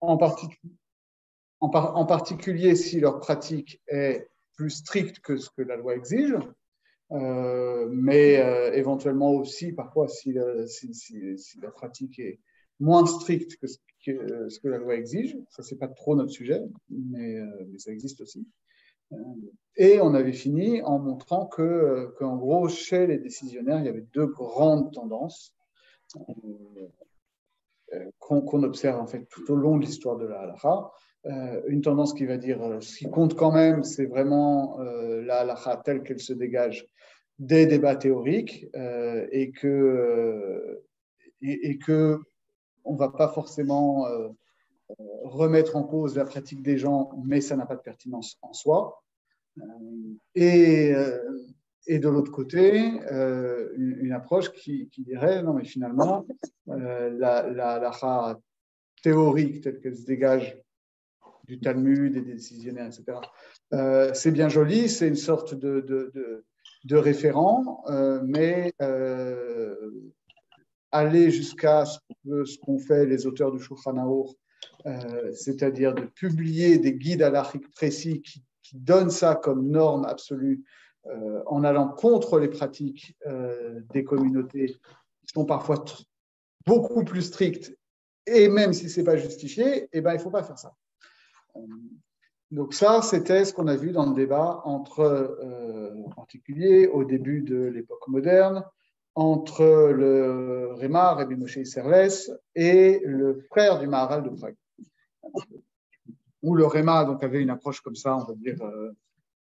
en, en particulier si leur pratique est plus stricte que ce que la loi exige, mais éventuellement aussi parfois si la pratique est moins stricte que ce que la loi exige. Ça, c'est pas trop notre sujet, mais ça existe aussi. Et on avait fini en montrant qu'en gros, chez les décisionnaires, il y avait deux grandes tendances qu'on observe en fait tout au long de l'histoire de la halakha. Une tendance qui va dire ce qui compte quand même, c'est vraiment la halakha telle qu'elle se dégage des débats théoriques et que on ne va pas forcément remettre en cause la pratique des gens, mais ça n'a pas de pertinence en soi. Et de l'autre côté, une approche qui dirait non, mais finalement, la halakha théorique telle qu'elle se dégage du Talmud et des décisionnaires, etc., c'est bien joli, c'est une sorte de référent, mais aller jusqu'à ce qu'ont fait les auteurs du Shulchan Aruch, c'est-à-dire de publier des guides halakhiques précis qui donnent ça comme norme absolue, en allant contre les pratiques des communautés qui sont parfois beaucoup plus strictes, et même si ce n'est pas justifié, eh ben, il ne faut pas faire ça. Donc ça, c'était ce qu'on a vu dans le débat entre, en particulier au début de l'époque moderne, entre le Réma, Rabbi Moshe Isserles, et le frère du Maharal de Prague. Où le Réma donc, avait une approche comme ça, on va dire,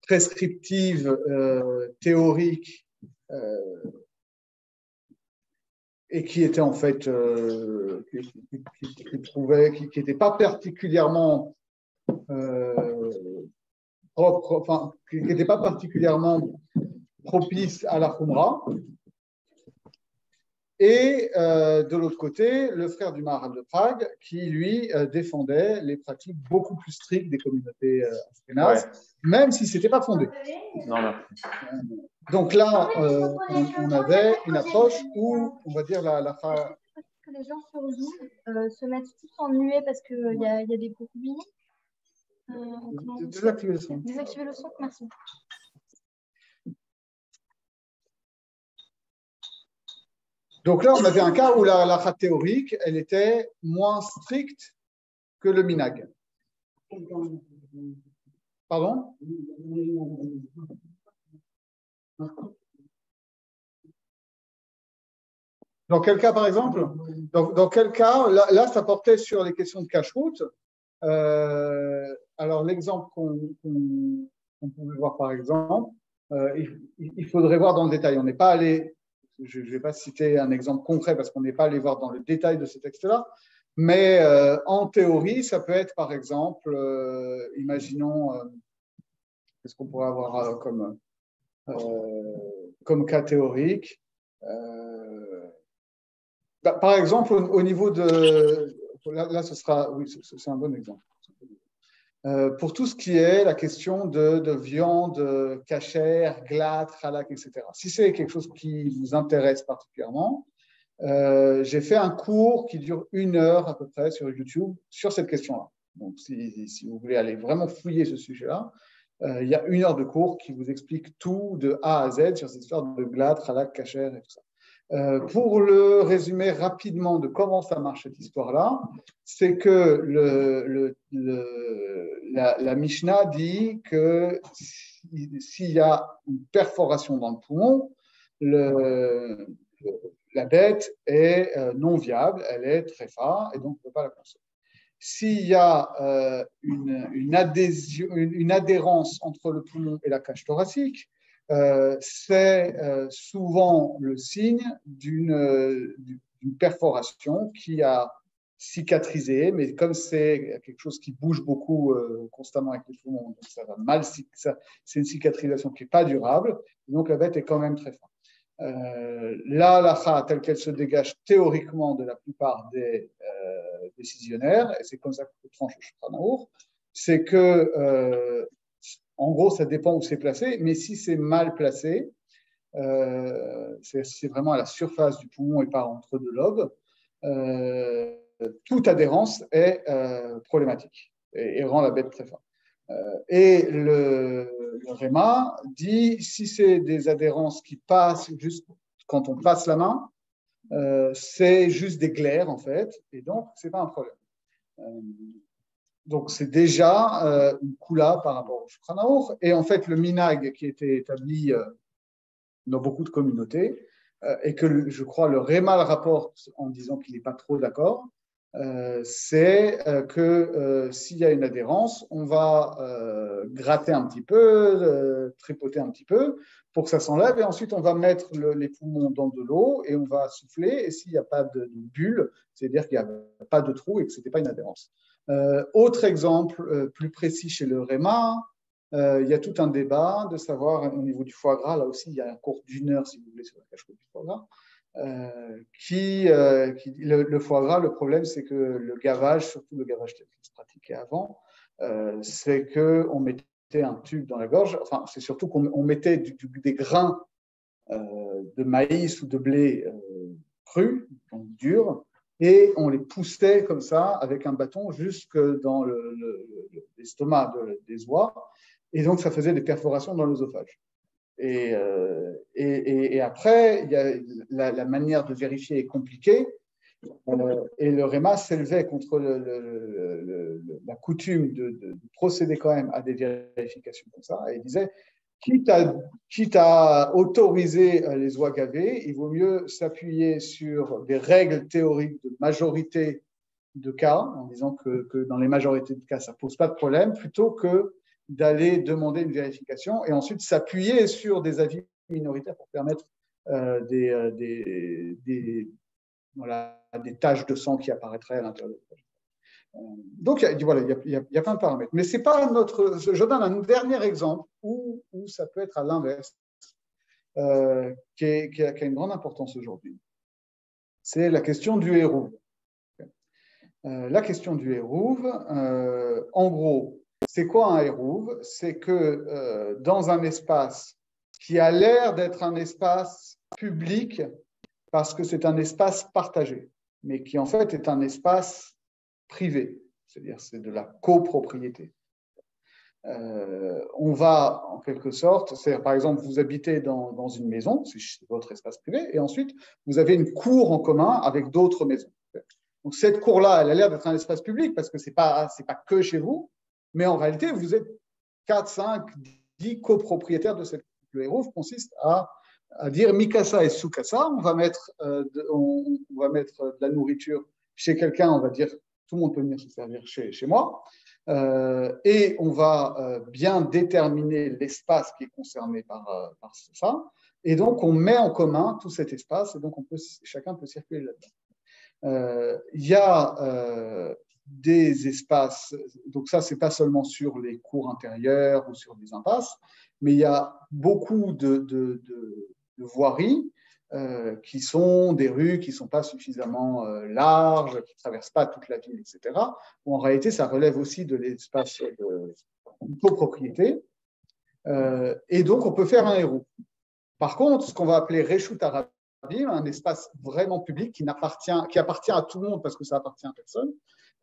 prescriptive, théorique, et qui était en fait, qui n'était pas particulièrement propre, enfin, qui n'était pas particulièrement propice à la Khumra. Et de l'autre côté, le frère du Maharal de Prague, qui lui défendait les pratiques beaucoup plus strictes des communautés ashkénazes, même si ce n'était pas fondé. Non. Donc là, on avait une approche où, on va dire, que les gens sur Zoom se mettent tous en muet parce qu'il y a des bruits. Désactiver le son. Désactiver le son, merci. Donc là, on avait un cas où la halakha théorique, elle était moins stricte que le minag. Pardon? Dans quel cas, par exemple? Dans quel cas, là, ça portait sur les questions de cache-route. Alors, l'exemple qu'on pouvait voir, par exemple, il faudrait voir dans le détail. On n'est pas allé, je ne vais pas citer un exemple concret parce qu'on n'est pas allé voir dans le détail de ces textes-là, mais en théorie, ça peut être, par exemple, imaginons, qu'est-ce qu'on pourrait avoir comme cas théorique. Par exemple, au niveau de... Là, ce sera... Oui, c'est un bon exemple. Pour tout ce qui est la question de viande cachère, glatte, halak, etc. Si c'est quelque chose qui vous intéresse particulièrement, j'ai fait un cours qui dure 1 heure à peu près sur YouTube sur cette question-là. Donc, si vous voulez aller vraiment fouiller ce sujet-là, il y a 1 heure de cours qui vous explique tout de A à Z sur cette histoire de glatte, halak, cachère et tout ça. Pour le résumer rapidement de comment ça marche cette histoire-là, c'est que la Mishnah dit que s'il y a une perforation dans le poumon, la bête est non viable, elle est tréfa et donc on ne peut pas la consommer. S'il y a une adhérence entre le poumon et la cage thoracique, c'est souvent le signe d'une perforation qui a cicatrisé, mais comme c'est quelque chose qui bouge beaucoup constamment avec les poumons, donc ça va mal, c'est une cicatrisation qui n'est pas durable, donc la bête est quand même très forte. La halakha, telle qu'elle se dégage théoriquement de la plupart des décisionnaires, et c'est comme ça que tranche le Shulchan Aruch, c'est que en gros, ça dépend où c'est placé, mais si c'est mal placé, c'est vraiment à la surface du poumon et pas entre deux lobes, toute adhérence est problématique et rend la bête très forte. Et le Réma dit, si c'est des adhérences qui passent juste quand on passe la main, c'est juste des glaires en fait, et donc c'est pas un problème. Donc c'est déjà une koula par rapport au Shulchan Aruch, et en fait le minag qui était établi dans beaucoup de communautés, et que je crois le Réma le rapporte en disant qu'il n'est pas trop d'accord, c'est que s'il y a une adhérence, on va gratter un petit peu, tripoter un petit peu pour que ça s'enlève, et ensuite on va mettre les poumons dans de l'eau et on va souffler, et s'il n'y a pas de bulle, c'est-à-dire qu'il n'y a pas de trou et que ce n'était pas une adhérence. Autre exemple plus précis chez le Réma, il y a tout un débat de savoir au niveau du foie gras, là aussi il y a un cours d'1 heure si vous voulez sur la cache du foie gras. Le foie gras, le problème, c'est que le gavage, surtout le gavage tel qu'il se pratiquait avant, c'est qu'on mettait un tube dans la gorge, enfin, c'est surtout qu'on mettait des grains de maïs ou de blé crus, donc durs, et on les poussait comme ça avec un bâton jusque dans l'estomac des oies, et donc ça faisait des perforations dans l'œsophage. Et après, il y a la manière de vérifier est compliquée. Et le Réma s'élevait contre la coutume de procéder quand même à des vérifications comme ça. Et il disait, quitte à autoriser les oies gavées, il vaut mieux s'appuyer sur des règles théoriques de majorité de cas, en disant que dans les majorités de cas, ça ne pose pas de problème, plutôt que d'aller demander une vérification et ensuite s'appuyer sur des avis minoritaires pour permettre des taches de sang qui apparaîtraient à l'intérieur. Donc, voilà, il y a plein de paramètres. Mais c'est pas notre. Je donne un dernier exemple où ça peut être à l'inverse, qui a une grande importance aujourd'hui. C'est la question du hérouv. La question du hérouv, en gros, c'est quoi un hérouv? C'est que dans un espace qui a l'air d'être un espace public, parce que c'est un espace partagé, mais qui en fait est un espace privé, c'est-à-dire c'est de la copropriété. On va en quelque sorte, c'est par exemple vous habitez dans une maison, c'est votre espace privé, et ensuite vous avez une cour en commun avec d'autres maisons. Donc cette cour-là, elle a l'air d'être un espace public parce que c'est pas que chez vous, mais en réalité vous êtes 4, 5, 10 copropriétaires de cette cour. Le hérouv consiste à dire mikasa et sukasa, on va mettre de la nourriture chez quelqu'un, on va dire tout le monde peut venir se servir chez moi, et on va bien déterminer l'espace qui est concerné par ça, et donc on met en commun tout cet espace, et donc chacun peut circuler là-dedans. Il y a des espaces, donc ça c'est pas seulement sur les cours intérieures ou sur des impasses, mais il y a beaucoup de voiries qui sont des rues qui ne sont pas suffisamment larges, qui ne traversent pas toute la ville, etc. Où en réalité, ça relève aussi de l'espace de copropriété. Et donc, on peut faire un hérouv. Par contre, ce qu'on va appeler Reshut Arabim, un espace vraiment public qui appartient à tout le monde parce que ça appartient à personne,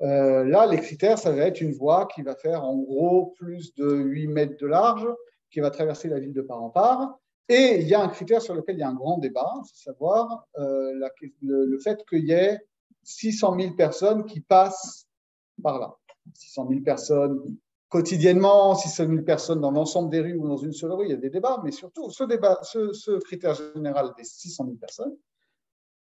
là, les critères, ça va être une voie qui va faire en gros plus de 8 mètres de large, qui va traverser la ville de part en part. Et il y a un critère sur lequel il y a un grand débat, c'est savoir le fait qu'il y ait 600 000 personnes qui passent par là. 600 000 personnes quotidiennement, 600 000 personnes dans l'ensemble des rues ou dans une seule rue, il y a des débats, mais surtout ce critère général des 600 000 personnes,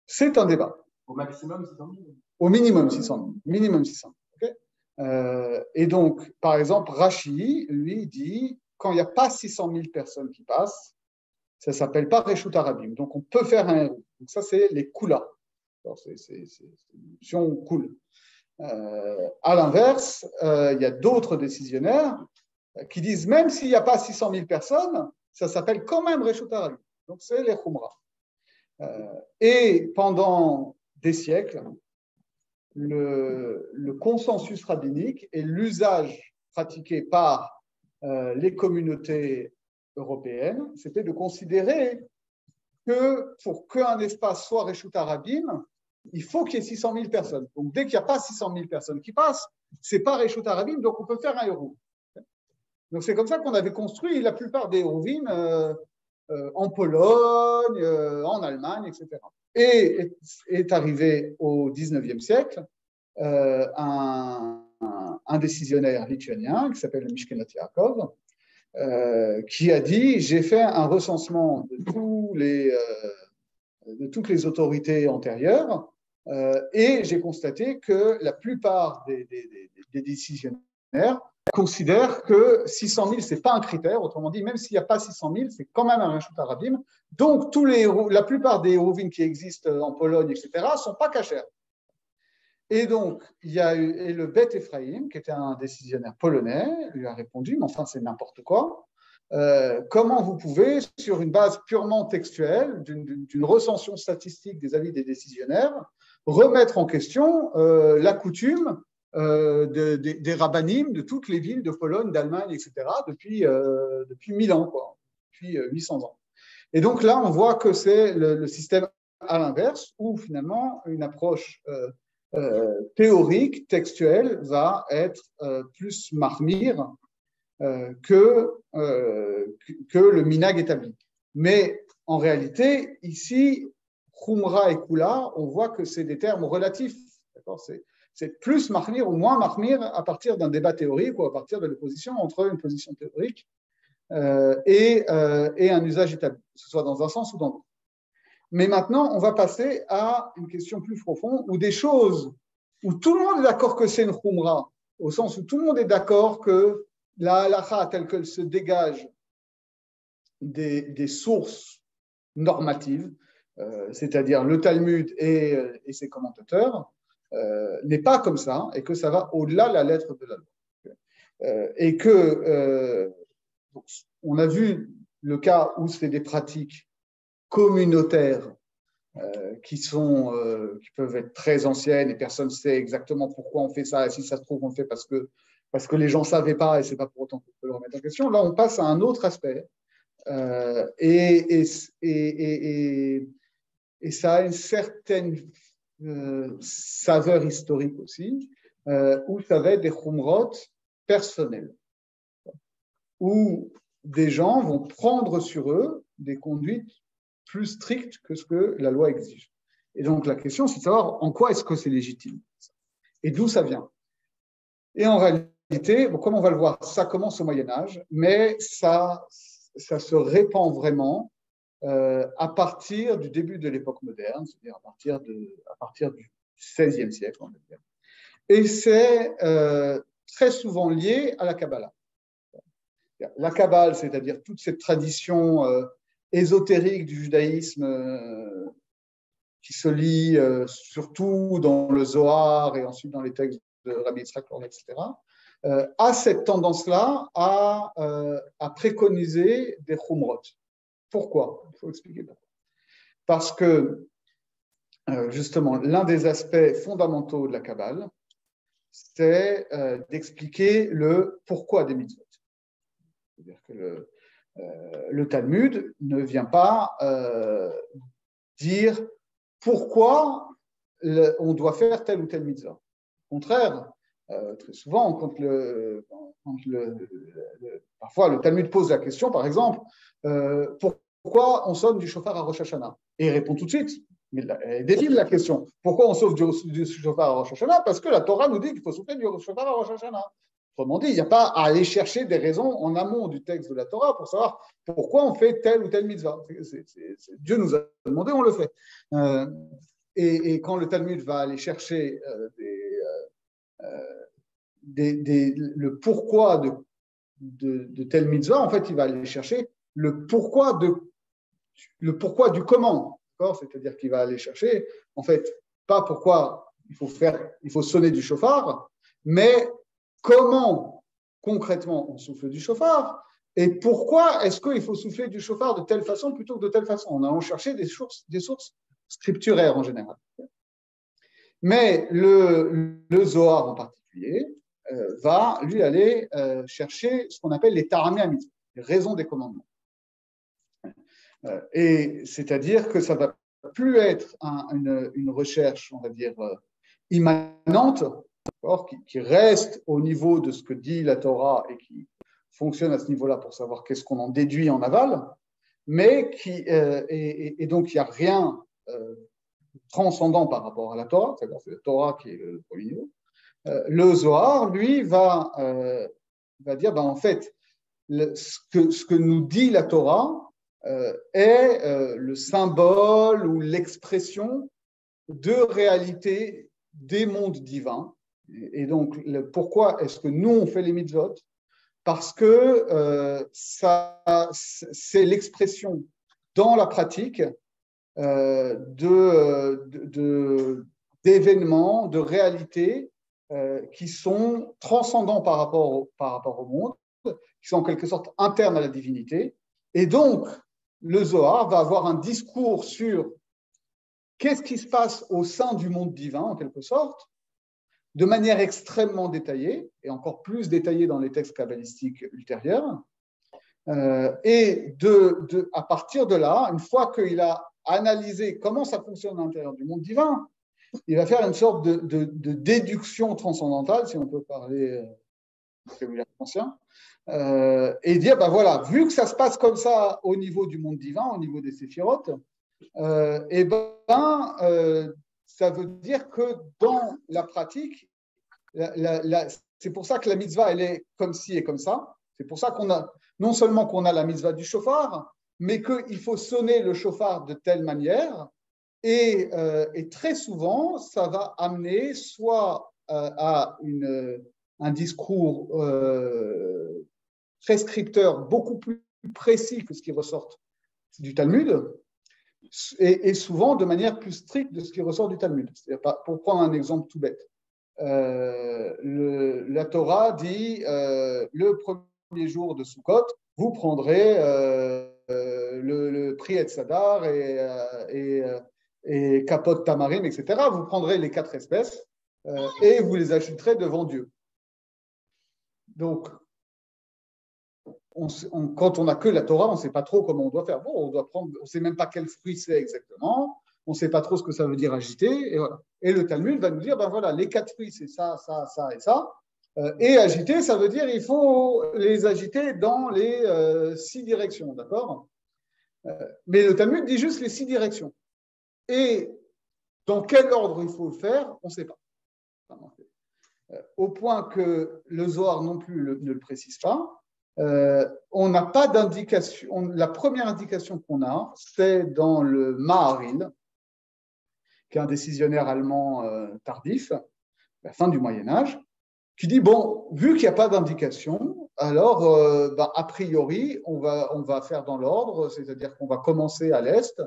c'est un débat. Au maximum 600 000 ? Au minimum 600 000. Minimum 600 000. Okay, et donc, par exemple, Rashi, lui, dit quand il n'y a pas 600 000 personnes qui passent, ça ne s'appelle pas Reshut Arabim. Donc, on peut faire un hérouv. Donc, ça, c'est les koulas. C'est une option cool. À l'inverse, il y a d'autres décisionnaires qui disent même s'il n'y a pas 600 000 personnes, ça s'appelle quand même Reshut Arabim. Donc, c'est les Khumra. Et pendant des siècles, le consensus rabbinique et l'usage pratiqué par les communautés européennes, c'était de considérer que pour qu'un espace soit Reshut Arabim, il faut qu'il y ait 600 000 personnes. Donc, dès qu'il n'y a pas 600 000 personnes qui passent, ce n'est pas Réchut Arabim, donc on peut faire un Hérouv. Donc, c'est comme ça qu'on avait construit la plupart des Hérouvim en Pologne, en Allemagne, etc. Et est arrivé au 19e siècle un décisionnaire lituanien qui s'appelle Mishkenot Yaakov, qui a dit: j'ai fait un recensement de toutes les autorités antérieures et j'ai constaté que la plupart des décisionnaires considèrent que 600 000, ce n'est pas un critère. Autrement dit, même s'il n'y a pas 600 000, c'est quand même un Réchut Arabim. Donc, la plupart des Hérouvim qui existent en Pologne, etc., ne sont pas cachers. Et donc, il y a eu le Bet Ephraim, qui était un décisionnaire polonais, lui a répondu: mais enfin, c'est n'importe quoi. Comment vous pouvez, sur une base purement textuelle, d'une recension statistique des avis des décisionnaires, remettre en question la coutume des rabbinim de toutes les villes de Pologne, d'Allemagne, etc., depuis 1000 ans, quoi, depuis 800 ans. Et donc là, on voit que c'est le système à l'inverse, où finalement une approche théorique, textuelle, va être plus mahmir que le minag établi. Mais en réalité, ici, Khumra et Kula, on voit que c'est des termes relatifs. C'est plus mahmir ou moins mahmir à partir d'un débat théorique ou à partir de l'opposition entre une position théorique et un usage établi, que ce soit dans un sens ou dans l'autre. Mais maintenant, on va passer à une question plus profonde, où des choses où tout le monde est d'accord que c'est une khumra, au sens où tout le monde est d'accord que la halakha, telle qu'elle se dégage des sources normatives, c'est-à-dire le Talmud et ses commentateurs, n'est pas comme ça, et que ça va au-delà de la lettre de la loi. Et que, on a vu le cas où c'est des pratiques communautaires qui peuvent être très anciennes et personne ne sait exactement pourquoi on fait ça, et si ça se trouve on le fait parce que les gens ne savaient pas et ce n'est pas pour autant qu'on peut le remettre en question. Là, on passe à un autre aspect et ça a une certaine saveur historique aussi, où ça va être des khumrot personnels, où des gens vont prendre sur eux des conduites plus strictes que ce que la loi exige. Et donc la question, c'est de savoir en quoi est-ce que c'est légitime et d'où ça vient. Et en réalité, comme on va le voir, ça commence au Moyen-Âge, mais ça se répand vraiment à partir du début de l'époque moderne, c'est-à-dire à partir du XVIe siècle, on va dire. Et c'est très souvent lié à la Kabbalah. La Kabbale, c'est-à-dire toute cette tradition ésotérique du judaïsme qui se lit surtout dans le Zohar et ensuite dans les textes de Rabbi Yitzhak Lorlet, etc., a cette tendance-là à préconiser des khumrot. Pourquoi ? Il faut expliquer pourquoi. Parce que, justement, l'un des aspects fondamentaux de la Kabbale, c'est d'expliquer le pourquoi des mitzvot. C'est-à-dire que le Talmud ne vient pas dire pourquoi on doit faire telle ou telle mitzvah. Au contraire, très souvent, parfois le Talmud pose la question, par exemple, pourquoi on sonne du shofar à Rosh Hashanah ? Et il répond tout de suite. Mais elle défile la question. Pourquoi on sauve du shofar à Rosh Hashanah ? Parce que la Torah nous dit qu'il faut souffler du shofar à Rosh Hashanah. Autrement dit, il n'y a pas à aller chercher des raisons en amont du texte de la Torah pour savoir pourquoi on fait telle ou telle mitzvah. Dieu nous a demandé, on le fait. Et quand le Talmud va aller chercher le pourquoi de telle mitzvah, en fait, il va aller chercher le pourquoi du comment. C'est-à-dire qu'il va aller chercher, en fait, pas pourquoi il faut sonner du shofar, mais comment concrètement on souffle du shofar et pourquoi est-ce qu'il faut souffler du shofar de telle façon plutôt que de telle façon, en allant chercher des sources scripturaires en général. Mais le Zohar en particulier va lui aller chercher ce qu'on appelle les taramé à mitzvot, les raisons des commandements. Et c'est-à-dire que ça va plus être une recherche, on va dire, immanente, qui reste au niveau de ce que dit la Torah et qui fonctionne à ce niveau-là pour savoir qu'est-ce qu'on en déduit en aval, mais et donc il n'y a rien transcendant par rapport à la Torah, c'est-à-dire c'est la Torah qui est le premier niveau. Le Zohar, lui, va dire, en fait, ce que nous dit la Torah est le symbole ou l'expression de réalité des mondes divins. Et donc, pourquoi est-ce que nous, on fait les mitzvot? Parce que c'est l'expression dans la pratique d'événements, de réalités qui sont transcendants par rapport au monde, qui sont en quelque sorte internes à la divinité. Et donc, le Zohar va avoir un discours sur qu'est-ce qui se passe au sein du monde divin, en quelque sorte, de manière extrêmement détaillée, et encore plus détaillée dans les textes kabbalistiques ultérieurs. Et à partir de là, une fois qu'il a analysé comment ça fonctionne à l'intérieur du monde divin, il va faire une sorte de déduction transcendantale, si on peut parler vocabulaire ancien, et dire, voilà, vu que ça se passe comme ça au niveau du monde divin, au niveau des séphirotes, ça veut dire que dans la pratique, c'est pour ça que la mitzvah, elle est comme ci et comme ça. C'est pour ça qu'on a, non seulement qu'on a la mitzvah du shofar, mais qu'il faut sonner le shofar de telle manière. Et très souvent, ça va amener soit à un discours prescripteur beaucoup plus précis que ce qui ressort du Talmud, et souvent de manière plus stricte de ce qui ressort du Talmud. Pour prendre un exemple tout bête, la Torah dit le premier jour de Sukkot, vous prendrez le prix et Sadar et capote tamarim, etc. Vous prendrez les 4 espèces et vous les achèterez devant Dieu. Donc, quand on n'a que la Torah, on ne sait pas trop comment on doit faire. Bon, on ne sait même pas quel fruit c'est exactement. On ne sait pas trop ce que ça veut dire agiter. Et, voilà. Et le Talmud va nous dire, voilà, les 4 fruits, c'est ça, ça, ça et ça. Et agiter, ça veut dire il faut les agiter dans les 6 directions, d'accord? Mais le Talmud dit juste les 6 directions. Et dans quel ordre il faut le faire, on ne sait pas. Au point que le Zohar non plus ne le précise pas. On n'a pas d'indication. La première indication qu'on a, c'est dans le Maharil, qui est un décisionnaire allemand tardif, la fin du Moyen-Âge, qui dit, vu qu'il n'y a pas d'indication, alors, a priori, on va faire dans l'ordre, c'est-à-dire qu'on va commencer à l'est,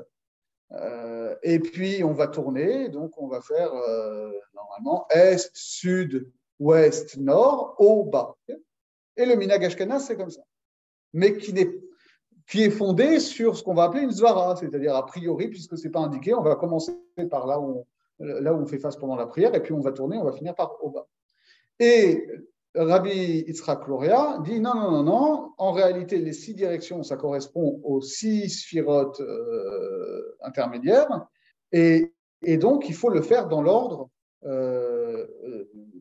et puis on va tourner, donc on va faire normalement est, sud, ouest, nord, haut, bas. Et le minhag ashkenaz, c'est comme ça. Mais qui est fondé sur ce qu'on va appeler une zvara, c'est-à-dire a priori, puisque ce n'est pas indiqué, on va commencer par là où on fait face pendant la prière, et puis on va tourner, on va finir par haut, bas. Et Rabbi Yitzhak Luria dit non, en réalité, les 6 directions, ça correspond aux 6 sphirotes intermédiaires, et donc il faut le faire dans l'ordre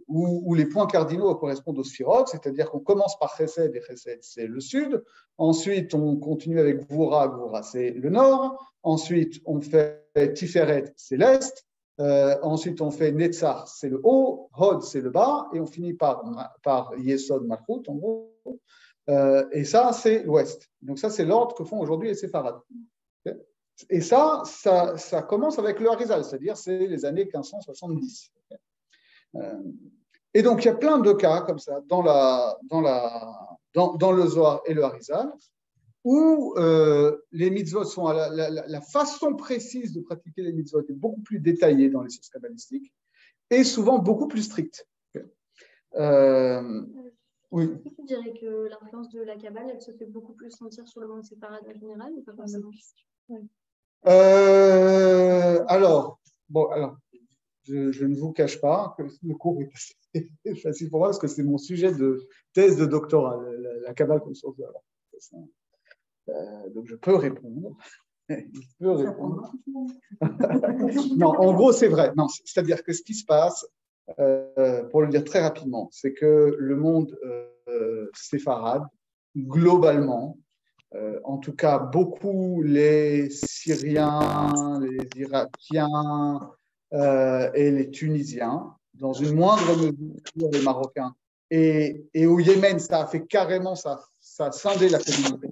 où les points cardinaux correspondent aux sphirotes, c'est-à-dire qu'on commence par Chesed, et Chesed, c'est le sud. Ensuite, on continue avec Gvura, Gvura, c'est le nord. Ensuite, on fait Tiferet, c'est l'est. Ensuite, on fait Netzach, c'est le haut. Hod, c'est le bas. Et on finit par Yesod, Malchut, en gros. Et ça, c'est l'ouest. Donc ça, c'est l'ordre que font aujourd'hui les séfarades. Okay. Et ça commence avec le Harizal, c'est-à-dire c'est les années 1570. Et donc, il y a plein de cas comme ça dans le Zohar et le Harizal, où les mitzvot sont la façon précise de pratiquer les mitzvot est beaucoup plus détaillée dans les sources kabbalistiques et souvent beaucoup plus stricte. Oui. Tu dirais que l'influence de la Kabbale, elle se fait beaucoup plus sentir sur le monde séparé en général ou pas forcément? Alors, je ne vous cache pas que le cours est facile pour moi parce que c'est mon sujet de thèse de doctorat, la Kabbale comme source de la. Donc, je peux répondre. Il peut répondre. Non, en gros, c'est vrai. Non, c'est-à-dire que ce qui se passe, pour le dire très rapidement, c'est que le monde séfarade, globalement, en tout cas beaucoup les Syriens, les Irakiens et les Tunisiens, dans une moindre mesure les Marocains. Et au Yémen, ça a fait carrément, ça a scindé la communauté.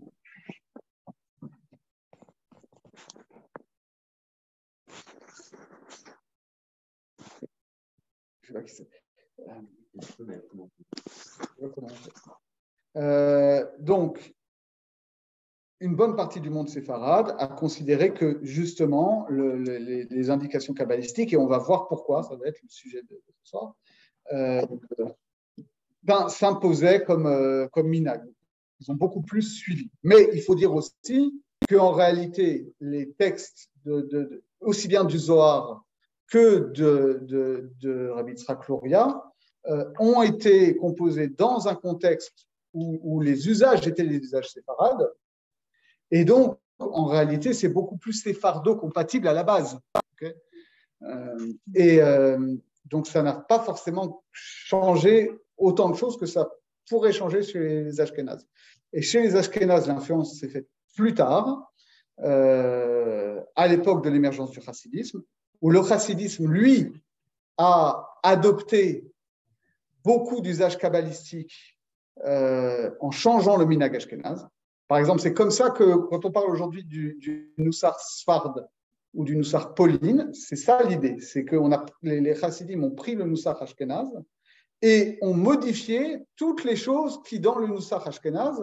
Je sais pas qui c'est. Donc, une bonne partie du monde séfarade a considéré que justement les indications kabbalistiques, et on va voir pourquoi, ça va être le sujet de ce soir, s'imposaient comme minag. Ils ont beaucoup plus suivi. Mais il faut dire aussi qu'en réalité, les textes aussi bien du Zohar que de Rabbi Yitzhak Luria ont été composés dans un contexte où les usages étaient les usages séfarades. Et donc, en réalité, c'est beaucoup plus séphardo-compatible à la base. Okay, donc, ça n'a pas forcément changé autant de choses que ça pourrait changer chez les Ashkénazes. Et chez les Ashkénazes, l'influence s'est faite plus tard, à l'époque de l'émergence du chassidisme, où le chassidisme, lui, a adopté beaucoup d'usages kabbalistiques en changeant le minhag ashkénaze. Par exemple, c'est comme ça que quand on parle aujourd'hui du Noussar Sfard ou du Noussar Pauline, c'est ça l'idée, c'est que les chassidim ont pris le Noussar ashkénaze et ont modifié toutes les choses qui, dans le Noussar ashkénaze,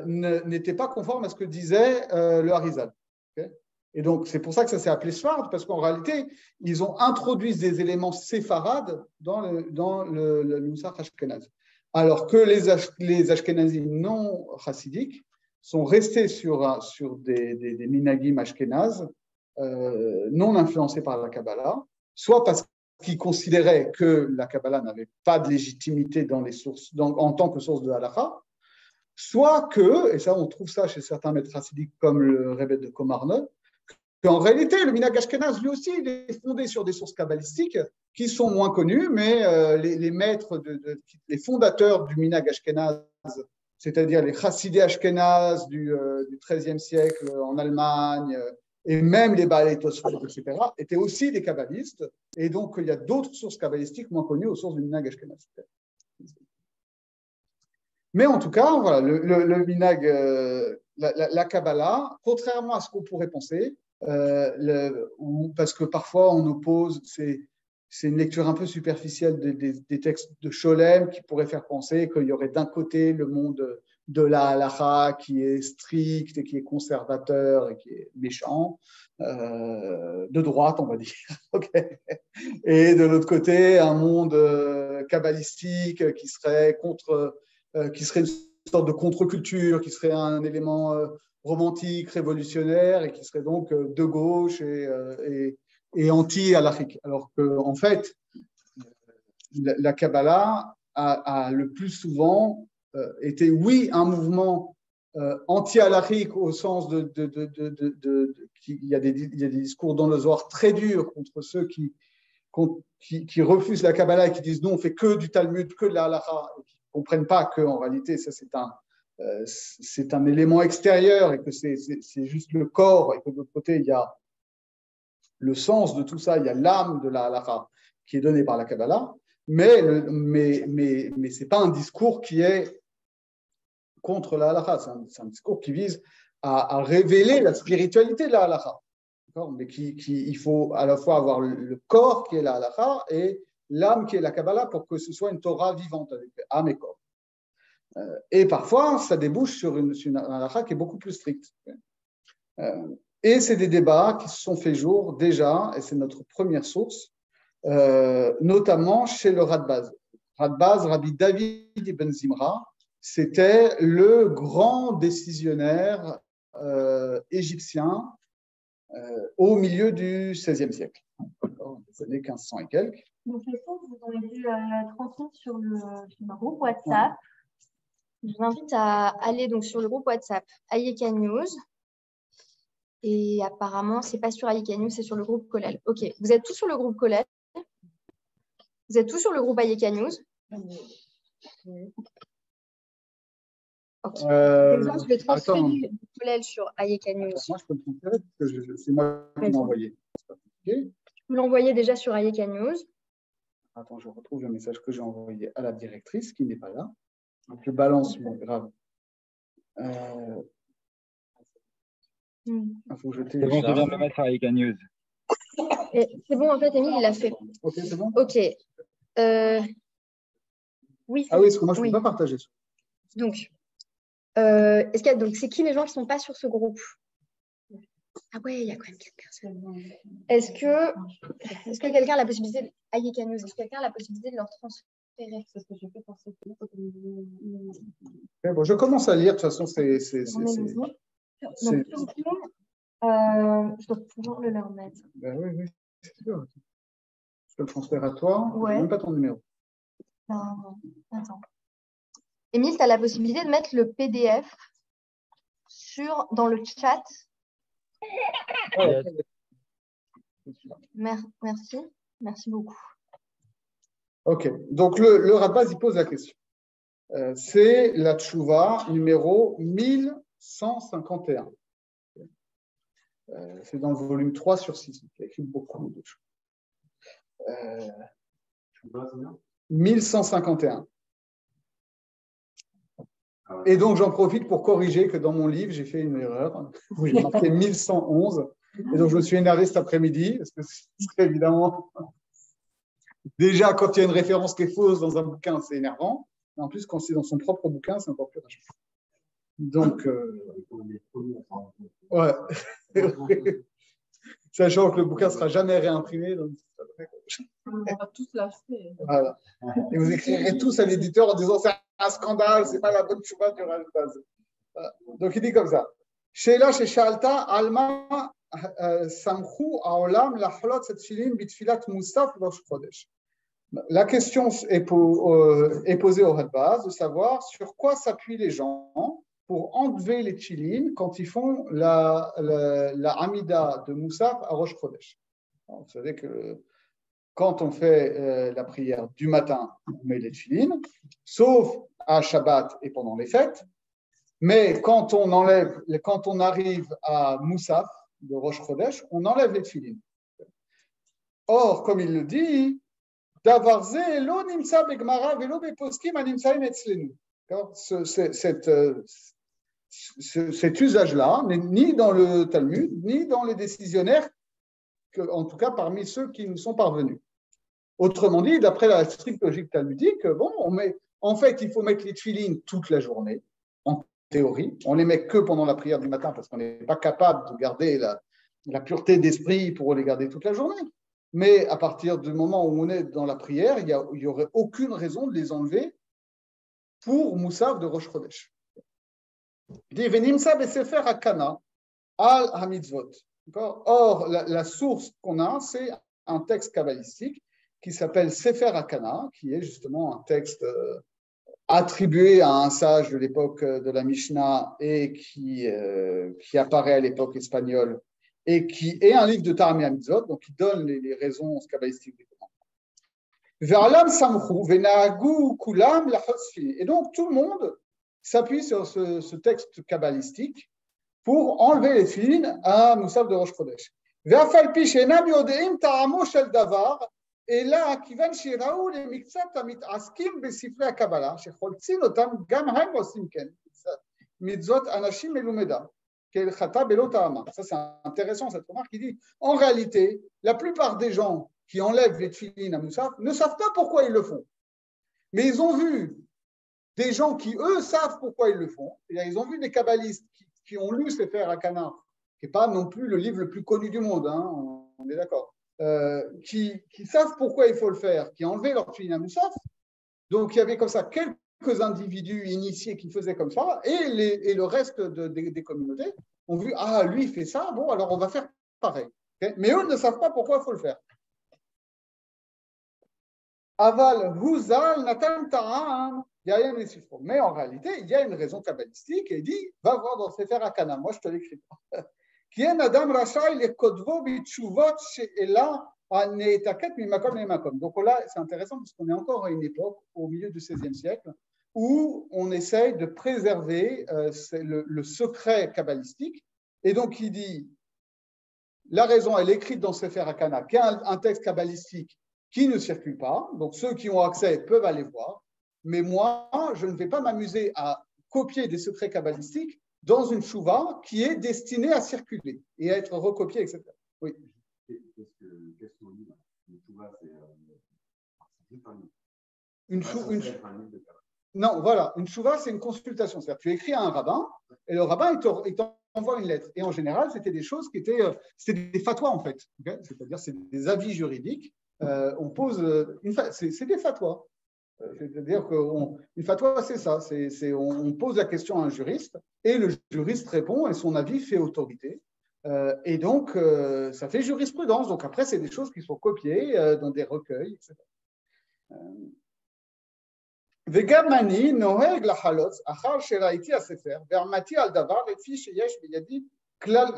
n'étaient pas conformes à ce que disait le Harizal. Okay, et donc, c'est pour ça que ça s'est appelé Sfard, parce qu'en réalité, ils ont introduit des éléments séfarades dans le Noussar ashkénaze. Alors que les Ashkénazim non chassidiques sont restés sur des minagim ashkénazes non influencés par la Kabbalah, soit parce qu'ils considéraient que la Kabbalah n'avait pas de légitimité dans les sources, en tant que source de halakha, soit que, et ça on trouve ça chez certains maîtres chassidiques comme le Rebbe de Komarne, qu'en réalité, le minhag ashkénaze, lui aussi, il est fondé sur des sources kabbalistiques qui sont moins connues, mais les maîtres, les fondateurs du minhag ashkénaze, c'est-à-dire les chassidés ashkénazes du XIIIe siècle en Allemagne, et même les Baalei Tosfot, etc., étaient aussi des kabbalistes. Et donc, il y a d'autres sources kabbalistiques moins connues aux sources du minhag ashkénaze. Mais en tout cas, voilà, le minhag, la Kabbalah, contrairement à ce qu'on pourrait penser, parce que parfois on oppose, c'est une lecture un peu superficielle des textes de Scholem qui pourrait faire penser qu'il y aurait d'un côté le monde de la halakha qui est strict et qui est conservateur et qui est méchant, de droite on va dire, okay, et de l'autre côté un monde kabbalistique qui serait une sorte de contre-culture, qui serait un élément romantique, révolutionnaire, et qui serait donc de gauche et anti-halachique. Alors qu'en fait, la Kabbalah a le plus souvent été, oui, un mouvement anti-halachique au sens il y a des discours dans le Zohar très durs contre ceux qui refusent la Kabbalah et qui disent non, on fait que du Talmud, que de la halakha, et qui ne comprennent pas qu'en réalité, ça c'est un élément extérieur et que c'est juste le corps, et que de l'autre côté, il y a le sens de tout ça, il y a l'âme de la halakha qui est donnée par la Kabbalah, mais ce n'est pas un discours qui est contre la halakha, c'est un discours qui vise à révéler la spiritualité de la halakha. Mais il faut à la fois avoir le corps qui est la halakha et l'âme qui est la Kabbalah pour que ce soit une Torah vivante avec âme et corps. Et parfois, ça débouche sur une halakha qui est beaucoup plus stricte. Et c'est des débats qui se sont fait jour déjà, et c'est notre première source, notamment chez le Radbaz. Radbaz, Rabbi David ibn Zimra, c'était le grand décisionnaire égyptien au milieu du XVIe siècle, des années 1500 et quelques. Donc, les sources vous ont été transmises sur le groupe WhatsApp. Je vous invite à aller donc sur le groupe WhatsApp Ayeka News. Et apparemment, c'est pas sur Ayekanu, c'est sur le groupe Kollel. Ok, vous êtes tous sur le groupe Kollel? Vous êtes tous sur le groupe Ayekanu? Ok. Exemple, je vais transférer du Kollel sur Ayekanu. Moi, je peux le transférer parce que c'est moi qui l'ai envoyé. Okay. Je peux l'envoyer déjà sur Ayekanu. Attends, je retrouve le message que j'ai envoyé à la directrice qui n'est pas là. Donc, je balance, bon, grave. Faut que je c'est bon, je viens de le mettre avec la news. C'est bon, en fait, Émile, il l'a fait. Ok, c'est bon. Ok. Oui. Ah oui, parce que moi, je ne peux pas partager ça. Donc, c'est qui les gens qui ne sont pas sur ce groupe? Ah ouais, il y a quand même 4 personnes. Est-ce que quelqu'un a la possibilité Ayekanu, est-ce que quelqu'un a la possibilité de leur transférer? C'est ce que je fais pour ce film. Bon, je commence à lire, de toute façon, c'est. Donc, je dois pouvoir le leur mettre. Ben oui, c'est sûr. Je te le transfère à toi. Ouais. Je n'ai même pas ton numéro. Non, attends. Émile, tu as la possibilité de mettre le PDF dans le chat. Ouais. Merci. Merci beaucoup. Ok. Donc, le Rabaz, il pose la question. C'est la tchouva numéro 1151. C'est dans le volume 3 sur 6. Il a écrit beaucoup de choses. 1151. Et donc, j'en profite pour corriger que dans mon livre, j'ai fait une erreur où j'ai marqué 1111. Et donc, je me suis énervé cet après-midi parce que c'est évidemment. Déjà, quand il y a une référence qui est fausse dans un bouquin, c'est énervant. Et en plus, quand c'est dans son propre bouquin, c'est encore plus rachant. Donc, ouais. Sachant que le bouquin ne sera jamais réimprimé. Donc... On va tous l'acheter. Voilà. Et vous écrirez tous à l'éditeur en disant c'est un scandale, c'est pas la bonne chouva du Rajbaz. Donc il dit comme ça. Sheila Sheshalta Alma Samchu Aolam Lachlot Setfilin Bitfilat Mustaf Rosh Chodesh. La question est posée au Rajbaz de savoir sur quoi s'appuient les gens pour enlever les tchilines quand ils font la Amida de Moussaf à Rosh Chodesh. Alors, vous savez que quand on fait la prière du matin, on met les tchilines, sauf à Shabbat et pendant les fêtes. Mais quand on arrive à Moussaf de Rosh Chodesh, on enlève les tchilines. Or, comme il le dit, Davarze lo nimsa begmara velo beposkim animsaim etzlenu. Cet usage-là n'est ni dans le Talmud, ni dans les décisionnaires, en tout cas parmi ceux qui nous sont parvenus. Autrement dit, d'après la stricte logique talmudique, bon, en fait, il faut mettre les tefilines toute la journée, en théorie. On les met que pendant la prière du matin parce qu'on n'est pas capable de garder la pureté d'esprit pour les garder toute la journée. Mais à partir du moment où on est dans la prière, il n'y aurait aucune raison de les enlever pour Moussaf de Rosh Chodesh. Il dit Venimsa besefer hakana al hamitzvot. Or, la source qu'on a, c'est un texte kabbalistique qui s'appelle Sefer Hakana, qui est justement un texte attribué à un sage de l'époque de la Mishnah et qui apparaît à l'époque espagnole et qui est un livre de Taram et Mitzvot, donc qui donne les raisons kabbalistiques des commandements. Et donc tout le monde s'appuie sur ce texte kabbalistique pour enlever les filines à Moussaf de Rosh Chodesh. Et là, כיוון שראו למקצת המתעסקים בספרי הקבלה, שחולצים אותם, גם הם עושים כן, מצוות אנשים מלומדה, כהלכתה בלא טעמה. Ça, c'est intéressant, cette remarque qui dit, en réalité, la plupart des gens qui enlèvent les tefilines à Moussaf ne savent pas pourquoi ils le font. Mais ils ont vu des gens qui, eux, savent pourquoi ils le font. Ils ont vu des kabbalistes qui ont lu Sefer Hakana, qui n'est pas non plus le livre le plus connu du monde, hein, on est d'accord. Qui savent pourquoi il faut le faire, qui ont enlevé leur tefilin à Moussaf. Donc, il y avait comme ça quelques individus initiés qui faisaient comme ça, et le reste des communautés ont vu, ah, lui, il fait ça, bon, alors on va faire pareil. Okay? Mais eux ne savent pas pourquoi il faut le faire. Aval, Huzal, Natan Ta'am, Yayem et Sifro. Mais en réalité, il y a une raison kabbalistique, et il dit, va voir dans Sefer Hakana, moi je te l'écris pas. כי אין אדם רשאי לכותבו בתשובות שאלה הנעתקת ממקום למקום. Donc là, c'est intéressant parce qu'on est encore à une époque, au milieu du XVIe siècle, où on essaye de préserver le secret kabbalistique. Et donc, il dit, la raison, elle est écrite dans Sefer Hakana, qui est un texte kabbalistique qui ne circule pas. Donc, ceux qui ont accès peuvent aller voir. Mais moi, je ne vais pas m'amuser à copier des secrets kabbalistiques dans une chouva qui est destinée à circuler et à être recopiée, etc. Oui. Qu'est-ce qu'on dit là? Une chouva, c'est juste un livre. Non, voilà. Une chouva, c'est une consultation. C'est-à-dire, tu écris à un rabbin et le rabbin, il t'envoie une lettre. Et en général, c'était des choses qui étaient des fatwas, en fait. Okay, c'est-à-dire, c'est des avis juridiques. On pose c'est des fatwas. C'est-à-dire qu'une fatwa, c'est ça. On pose la question à un juriste et le juriste répond et son avis fait autorité. Et donc, ça fait jurisprudence. Donc, après, c'est des choses qui sont copiées dans des recueils, etc. וגם אני נוהג לחלוץ אחר שראיתי הספר והרמתי על דבר לפי שיש בידי כלל.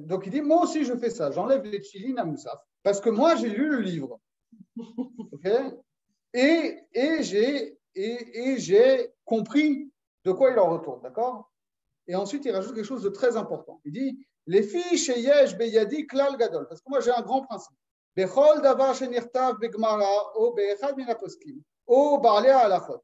Donc il dit, moi aussi je fais ça, j'enlève les tchilines à Moussaf parce que moi j'ai lu le livre. Okay? Et j'ai compris de quoi il en retourne, d'accord? Et ensuite il rajoute quelque chose de très important. Il dit, les filles sheyesh beyadi klal gadol, parce que moi j'ai un grand principe. Bechol davar shenirtav begmara ou be'echad min aposkim. Au Baalei Halachot.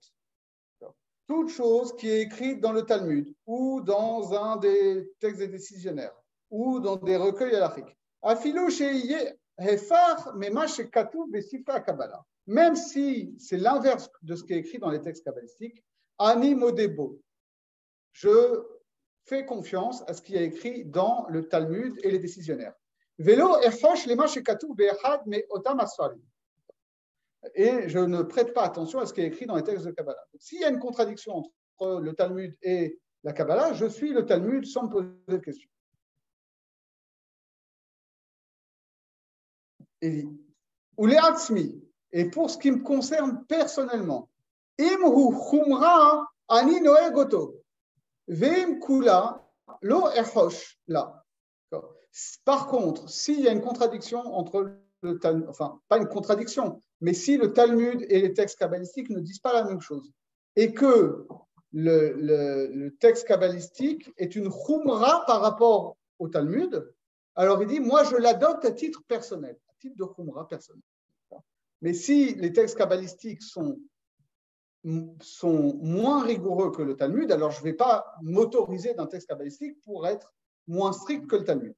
Toute chose qui est écrite dans le Talmud ou dans un des textes des décisionnaires ou dans des recueils halachiques. Afilo sheyeh hefar mema shekatuv besifra Kabbalah. Même si c'est l'inverse de ce qui est écrit dans les textes kabbalistiques, ani modebo. Je fais confiance à ce qui est écrit dans le Talmud et les décisionnaires. Velo echosh lema shekatuv be'echad me otam asfarim. Et je ne prête pas attention à ce qui est écrit dans les textes de Kabbalah. S'il y a une contradiction entre le Talmud et la Kabbalah, je suis le Talmud sans me poser de questions. Il dit, ou les atzmi, et pour ce qui me concerne personnellement, imhu chumra ani noegoto, veim kula lo echosh la. Par contre, s'il y a une contradiction entre le Talmud, enfin, pas une contradiction, mais si le Talmud et les textes kabbalistiques ne disent pas la même chose, et que le texte kabbalistique est une khumra par rapport au Talmud, alors il dit, moi je l'adopte à titre personnel, à titre de khumra personnel. Mais si les textes kabbalistiques sont moins rigoureux que le Talmud, alors je ne vais pas m'autoriser d'un texte kabbalistique pour être moins strict que le Talmud.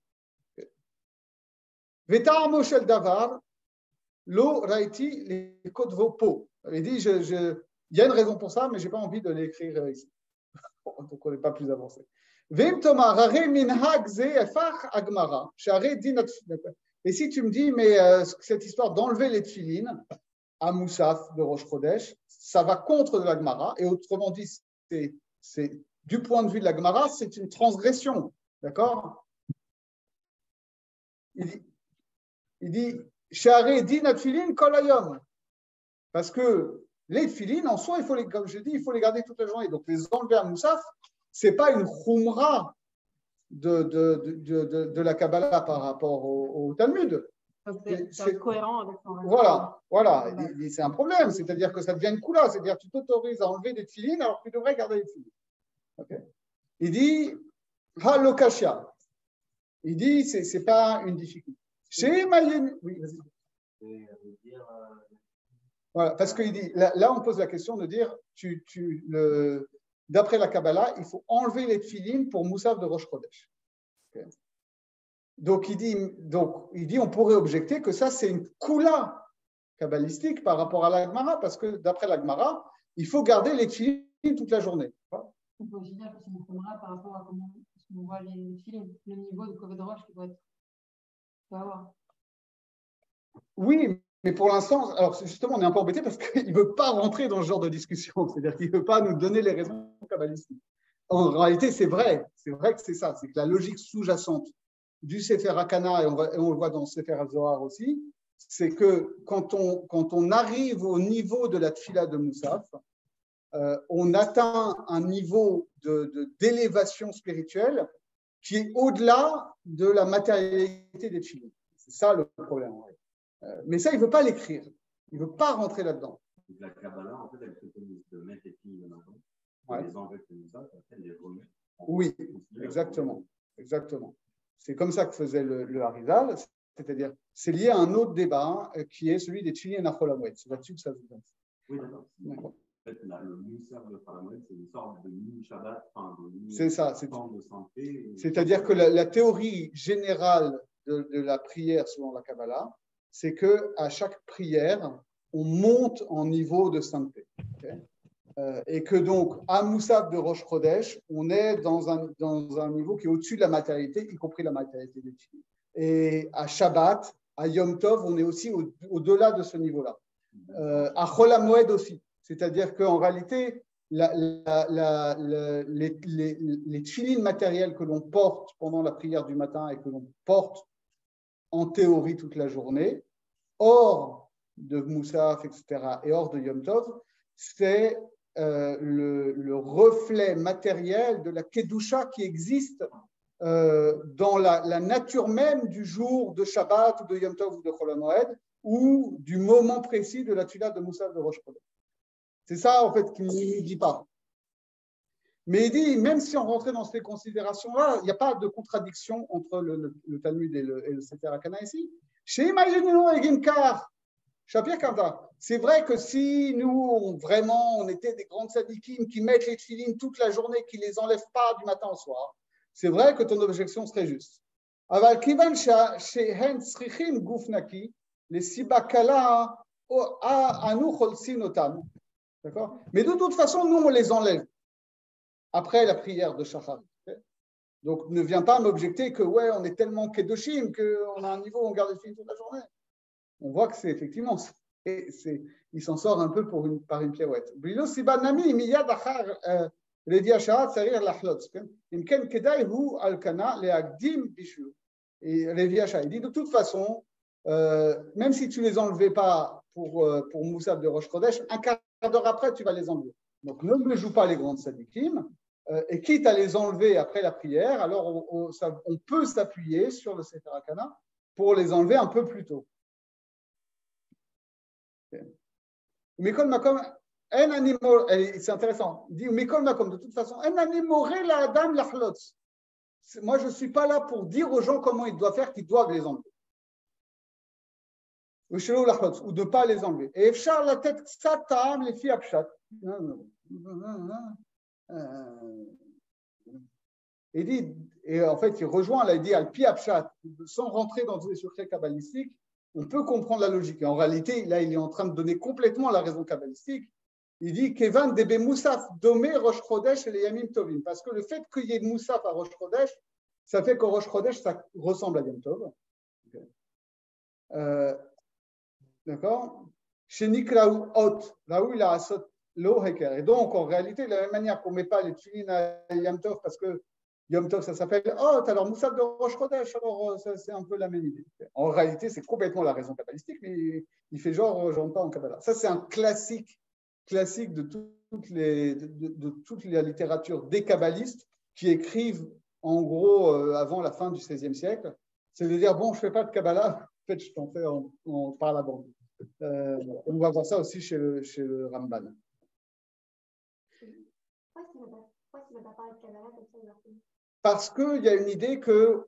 Vetar Moshel Davar, Lo Raiti, les Kotvo Po. Il dit, il y a une raison pour ça, mais je n'ai pas envie de l'écrire ici. Donc on n'est pas plus avancé. Et si tu me dis, mais cette histoire d'enlever les tfilines à Moussaf de Rosh Chodesh, ça va contre de la Gemara, et autrement dit, c'est du point de vue de la Gemara, c'est une transgression. D'accord? Il dit, parce que les tfilines, en soi, comme je dis, il faut les garder toute la journée. Donc, les enlever à Moussaf, ce n'est pas une khumra de la Kabbalah par rapport au Talmud. C'est cohérent avec son Voilà. C'est un problème. C'est-à-dire que ça devient une koula. C'est-à-dire que tu t'autorises à enlever des tfilines alors que tu devrais garder les tfilines. Okay. Il dit, halokasha. Il dit, ce n'est pas une difficulté. Chez Mayen, oui, vas-y. Voilà, parce qu'il dit, là, on pose la question de dire, d'après la Kabbalah, il faut enlever les tfilines pour Moussaf de Rosh Chodesh. Okay. Donc, il dit, on pourrait objecter que ça, c'est une koula kabbalistique par rapport à la Gemara, parce que d'après la Gemara, il faut garder les tfilines toute la journée. On peut aussi dire que c'est une koula par rapport à comment on voit les tfilines, le niveau de Koved Rosh qui doit être. Oui, mais pour l'instant, alors justement, on est un peu embêté parce qu'il ne veut pas rentrer dans ce genre de discussion, c'est-à-dire qu'il ne veut pas nous donner les raisons kabbalistiques. En réalité, c'est vrai que c'est ça, c'est que la logique sous-jacente du Sefer Hakana, et on le voit dans le Sefer HaZohar aussi, c'est que quand on arrive au niveau de la tfila de Moussaf, on atteint un niveau d'élévation spirituelle qui est au-delà de la matérialité des tefilines. C'est ça le problème. Mais ça, il ne veut pas l'écrire. Il ne veut pas rentrer là-dedans. Donc, la Kabbalah, en fait, elle préconise de mettre les filles en avant, Ouais. les enlever comme ça, après les remettre. Oui, exactement. Exactement. C'est comme ça que faisait le Harizal, c'est-à-dire, c'est lié à un autre débat qui est celui des tefilines à Chol Hamoed. C'est là-dessus que ça se base. Oui, d'accord. D'accord. En fait, le Moussaf de Chol Hamoed, c'est une sorte de mini-Shabbat, enfin, de mini C'est ça. temps de santé. C'est-à-dire que la théorie générale de la prière selon la Kabbalah, c'est qu'à chaque prière, on monte en niveau de sainteté. Okay, et que donc, à Moussaf de Rosh Chodesh, on est dans un niveau qui est au-dessus de la matérialité, y compris la matérialité des filles. Et à Shabbat, à Yom Tov, on est aussi au-delà de ce niveau-là. À Chol Hamoed aussi. C'est-à-dire qu'en réalité, les tefilines matérielles que l'on porte pendant la prière du matin et que l'on porte en théorie toute la journée, hors de Moussaf, etc., et hors de Yom Tov, c'est le reflet matériel de la Kedusha qui existe dans la nature même du jour de Shabbat ou de Yom Tov ou de Chol Hamoed ou du moment précis de la Tefila de Moussaf de Rosh Chodesh. C'est ça, en fait, qu'il ne dit pas. Mais il dit, même si on rentrait dans ces considérations-là, il n'y a pas de contradiction entre le Talmud et le Sefer HaKana ici. Chez Maïgenino et Gimkar, c'est vrai que si nous, vraiment, on était des grandes sadikim qui mettent les tefilines toute la journée, qui ne les enlèvent pas du matin au soir, c'est vrai que ton objection serait juste. Aval kivan shehen tzrichim guf naki, les sibakala anu cholsin otam. D'accord? Mais de toute façon, nous, on les enlève après la prière de Shachar. Donc, ne viens pas m'objecter que, ouais, on est tellement kedoshim qu'on a un niveau où on garde les filles toute la journée. On voit que c'est effectivement, il s'en sort un peu par une pirouette. Brilo sibanami miyad achar levi hasharat sarir lachlotz. Imken kedai hu alkana leagdim bishu. Et Levi Hasharat, il dit de toute façon, même si tu les enlevais pas pour Moussaf de Rosh Chodesh, un quart d'heure après, tu vas les enlever. Donc, ne me joue pas les grandes sadikim. Et quitte à les enlever après la prière, alors on peut s'appuyer sur le Sefer HaKana pour les enlever un peu plus tôt. Mikol Makom, c'est intéressant. Il dit Mikol Makom, de toute façon, la Adam lachlotz. Moi, je ne suis pas là pour dire aux gens comment ils doivent faire, qu'ils doivent les enlever. Ou de ne pas les enlever. Et Efshar la tête Satam les filles Apshat. Il dit, et en fait, il rejoint, là, il dit Al-Pi Apshat, sans rentrer dans des secrets kabbalistiques, on peut comprendre la logique. Et en réalité, là, il est en train de donner complètement la raison kabbalistique. Il dit Kevan Debe Moussaf Domé Rosh Chodesh et les Yamim Tovim. Parce que le fait qu'il y ait de Moussaf à Rosh Chodesh, ça fait qu'au Rosh Chodesh, ça ressemble à Yom Tov. D'accord? Chez Niklaou Hot, là où il a Asot Lo Heker. Et donc, en réalité, de la même manière qu'on ne met pas les tefilines à Yom Tov parce que Yom Tov, ça s'appelle Hot, alors Moussaf de Rosh Chodesh, alors c'est un peu la même idée. En réalité, c'est complètement la raison kabbalistique, mais il fait genre, je rentre pas en Kabbalah. Ça, c'est un classique de toute la littérature des kabbalistes qui écrivent en gros avant la fin du XVIe siècle. C'est de dire, bon, je ne fais pas de Kabbalah, en fait, je t'en fais par la bande. On va voir ça aussi chez le Ramban. Pourquoi tu ne veux pas parler de Kabbalah comme ça? Parce qu'il y a une idée qu'on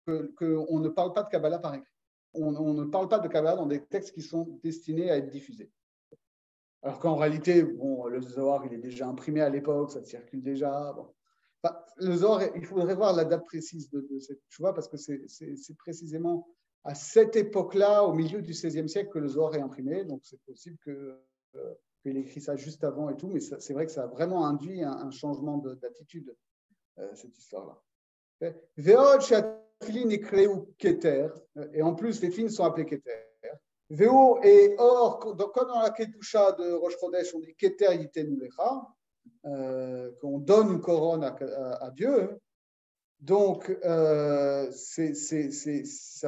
ne parle pas de Kabbalah par écrit. On ne parle pas de Kabbalah dans des textes qui sont destinés à être diffusés. Alors qu'en réalité, bon, le Zohar, il est déjà imprimé à l'époque, ça circule déjà. Bon. Enfin, le Zohar, il faudrait voir la date précise de cette choix parce que c'est précisément à cette époque-là, au milieu du XVIe siècle, que le Zohar est imprimé. Donc, c'est possible qu'il écrit ça juste avant et tout, mais c'est vrai que ça a vraiment induit un changement d'attitude, cette histoire-là. Et en plus, les filles sont appelées Keter. Véo et or, comme dans la Kedusha de Rosh Chodesh, on dit Keter Yitenu Lecha, qu'on donne une couronne à Dieu. Donc, ça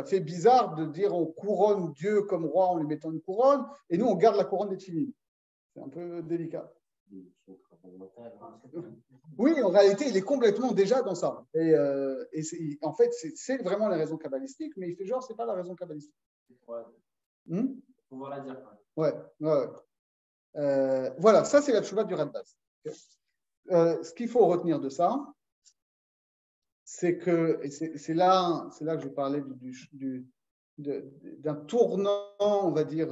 fait bizarre de dire on couronne Dieu comme roi en lui mettant une couronne, et nous, on garde la couronne des tefilines. C'est un peu délicat. Oui, en réalité, il est complètement déjà dans ça. Et en fait, c'est vraiment la raison kabbalistique, mais il fait genre, c'est pas la raison kabbalistique. Pouvoir la dire. Ouais. Voilà, ça c'est la tchouva du Radbaz. Ce qu'il faut retenir de ça, c'est que, et c'est là que je parlais d'un tournant, on va dire,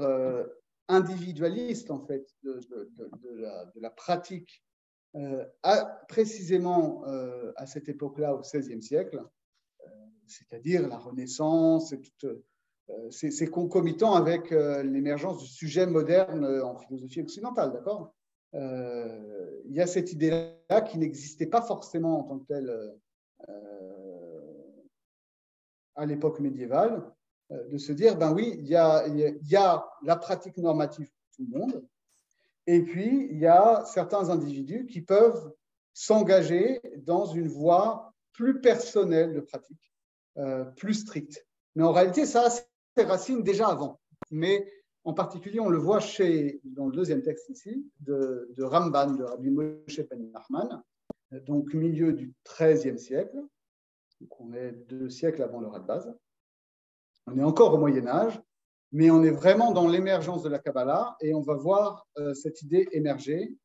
individualiste, en fait, de la pratique, précisément à cette époque-là, au XVIe siècle, c'est-à-dire la Renaissance, c'est concomitant avec l'émergence du sujet moderne en philosophie occidentale, d'accord ? Il y a cette idée-là qui n'existait pas forcément en tant que telle à l'époque médiévale, de se dire, ben oui, il y a la pratique normative pour tout le monde, et puis il y a certains individus qui peuvent s'engager dans une voie plus personnelle de pratique, plus stricte. Mais en réalité, ça a ses racines déjà avant. Mais en particulier, on le voit dans le deuxième texte ici, de Ramban, de Rabbi Moshe ben Nachman, donc milieu du XIIIe siècle. Donc on est 2 siècles avant le Radbaz. On est encore au Moyen-Âge, mais on est vraiment dans l'émergence de la Kabbalah et on va voir cette idée émerger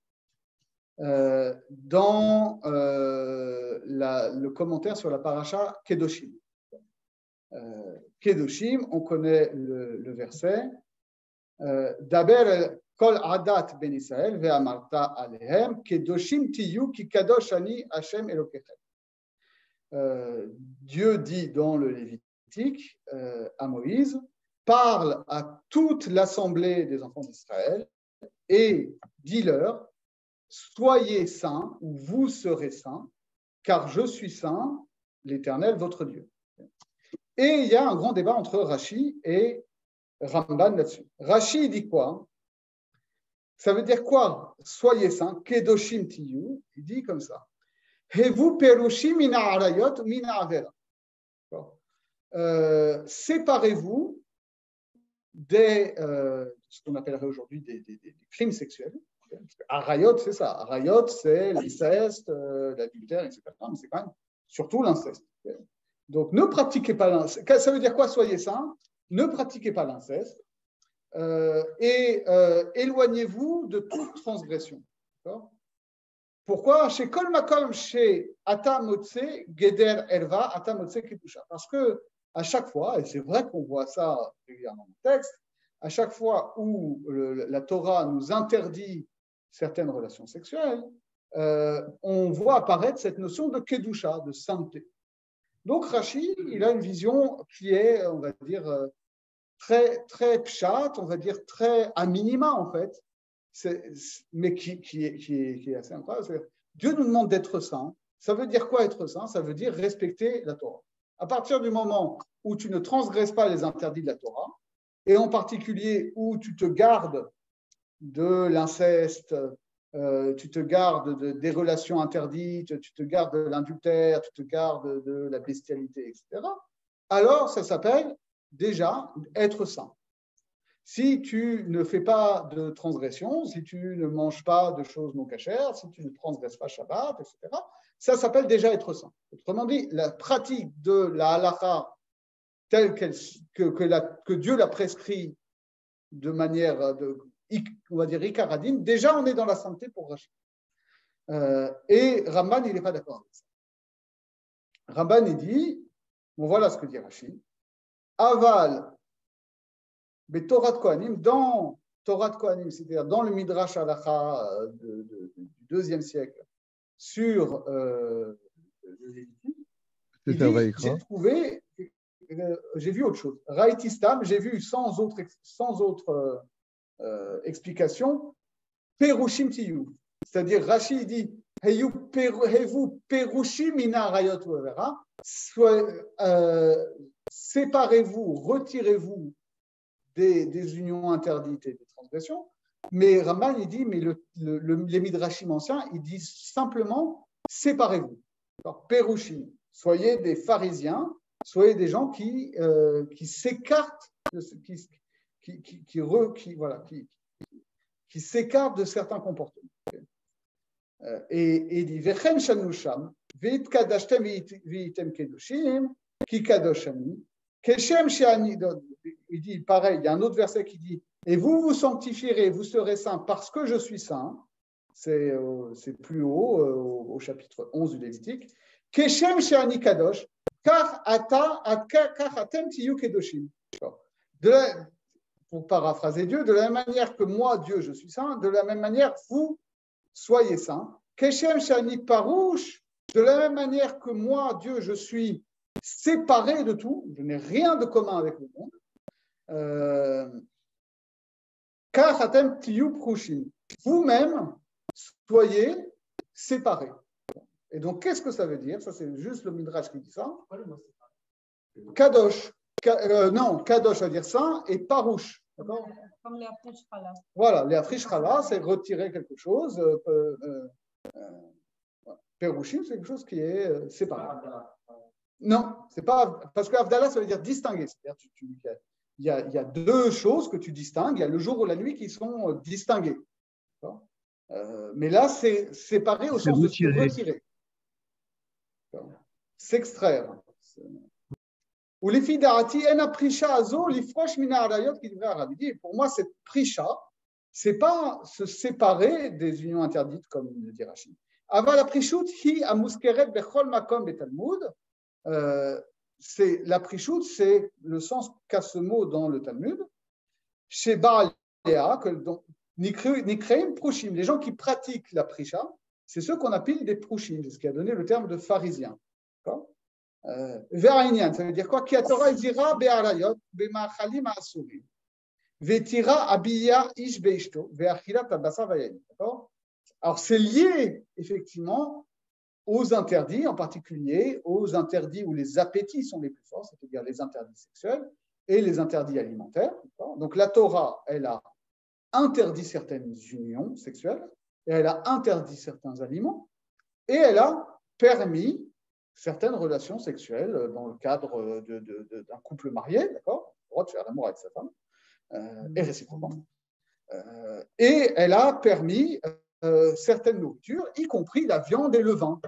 dans le commentaire sur la paracha Kedoshim. Kedoshim, on connaît le verset Daber kol adat ben Israël ve'amarta alehem kedoshim tiyu ki kadosh ani Hashem Elokechem. Dieu dit dans le Lévitique à Moïse, parle à toute l'assemblée des enfants d'Israël et dis-leur, soyez saints ou vous serez saints, car je suis saint, l'Éternel, votre Dieu. Et il y a un grand débat entre Rashi et Ramban là-dessus. Rashi dit quoi? Ça veut dire quoi? Soyez saints, kedoshim tiyu, il dit comme ça. Hevu perushim mina arayot mina avera. Séparez-vous ce qu'on appellerait aujourd'hui des crimes sexuels. Arayot, c'est ça. Arayot, c'est l'inceste, l'adultère, etc. Mais c'est quand même surtout l'inceste. Donc, ne pratiquez pas l'inceste. Ça veut dire quoi? Soyez saints. Ne pratiquez pas l'inceste. Et éloignez-vous de toute transgression. D'accord? Pourquoi? Chez Kol Makom, chez Ata Motse, Geder Elva, Ata Motse Kedusha. Parce que à chaque fois, et c'est vrai qu'on voit ça régulièrement dans le texte, à chaque fois où la Torah nous interdit certaines relations sexuelles, on voit apparaître cette notion de Kedusha, de sainteté. Donc Rashi, il a une vision qui est, on va dire, très, très pshat, on va dire très à minima en fait, mais qui est assez incroyable. Dieu nous demande d'être saint. Ça veut dire quoi être saint? Ça veut dire respecter la Torah. À partir du moment où tu ne transgresses pas les interdits de la Torah, et en particulier où tu te gardes de l'inceste, tu te gardes des relations interdites, tu te gardes de l'adultère, tu te gardes de la bestialité, etc., alors ça s'appelle déjà être saint. Si tu ne fais pas de transgression, si tu ne manges pas de choses non cachères, si tu ne transgresses pas Shabbat, etc., ça s'appelle déjà être saint. Autrement dit, la pratique de la halakha telle que Dieu l'a prescrit de manière, on va dire, ikaradine, déjà on est dans la sainteté pour Rashi. Et Ramban, il n'est pas d'accord avec ça. Ramban, il dit, bon voilà ce que dit Rashi, Aval, mais Torah de Kohanim, dans Torah de Kohanim, c'est-à-dire dans le Midrash Halakha du IIe siècle, sur le Lévitique, il dit, j'ai trouvé, j'ai vu autre chose. Raïtistam, j'ai vu sans autre explication, Perushim Tiyu. C'est-à-dire, Rashi dit, Heyu Perushim ina rayot u'avera, séparez-vous, retirez-vous des unions interdites et des transgressions. Mais Ramban, il dit, mais les Midrashim anciens, ils disent simplement, séparez-vous. Perushim, soyez des pharisiens, soyez des gens qui s'écartent, qui s'écartent de certains comportements. Et il dit Vechen shanusham, veit kadashtem veitem kedoshim, ki kadoshami, keshem sheani. Il dit pareil, il y a un autre verset qui dit et vous vous sanctifierez, vous serez saints parce que je suis saint. C'est plus haut, au chapitre 11 du Lévitique. Keshem sheani kadosh, car atem tiyu kedoshim. Pour paraphraser Dieu, de la même manière que moi, Dieu, je suis saint, de la même manière, vous, soyez saints. Keshem shani parouche, de la même manière que moi, Dieu, je suis séparé de tout, je n'ai rien de commun avec le monde. Car atem tiyu prushim. Vous-même, soyez séparés. Et donc, qu'est-ce que ça veut dire? Ça, c'est juste le Midrash qui dit ça. Kadosh. Non, Kadosh veut dire saint et parouche. D'accord? Comme les Afrishkala. Voilà, les Afrishkala, c'est retirer quelque chose. Perouchim, c'est quelque chose qui est séparé. Non, c'est pas. Parce que Avdallah, ça veut dire distinguer. C'est-à-dire, il y a deux choses que tu distingues. Il y a le jour ou la nuit qui sont distingués. Mais là, c'est séparé au sens de se retirer. S'extraire. Ou les filles d'Arati, en a prisha azo, les froches mina arayot qui devrait arabe. Pour moi, cette prisha, c'est pas se séparer des unions interdites, comme le dit Rachid. Ava la prishut hi amuskeret bechol makom betalmud. La prishut, c'est le sens qu'a ce mot dans le Talmud. Chez Baal Léa, nikreim prushim, les gens qui pratiquent la prisha, c'est ceux qu'on appelle des prushim, c'est ce qui a donné le terme de pharisiens. D'accord? Ve'ainyan, ça veut dire quoi? Ki Torah izira be'arayot be'ma'achalim ha'asurim ve'tira abiya ish be'ishto ve'achilat abasar va'yayin. D'accord? Alors c'est lié effectivement aux interdits, en particulier aux interdits où les appétits sont les plus forts, c'est-à-dire les interdits sexuels et les interdits alimentaires. D'accord? Donc la Torah, elle a interdit certaines unions sexuelles et elle a interdit certains aliments et elle a permis certaines relations sexuelles dans le cadre d'un couple marié, d'accord, le droit de faire l'amour avec sa femme, et réciproquement. Et elle a permis certaines nourritures, y compris la viande et le vin.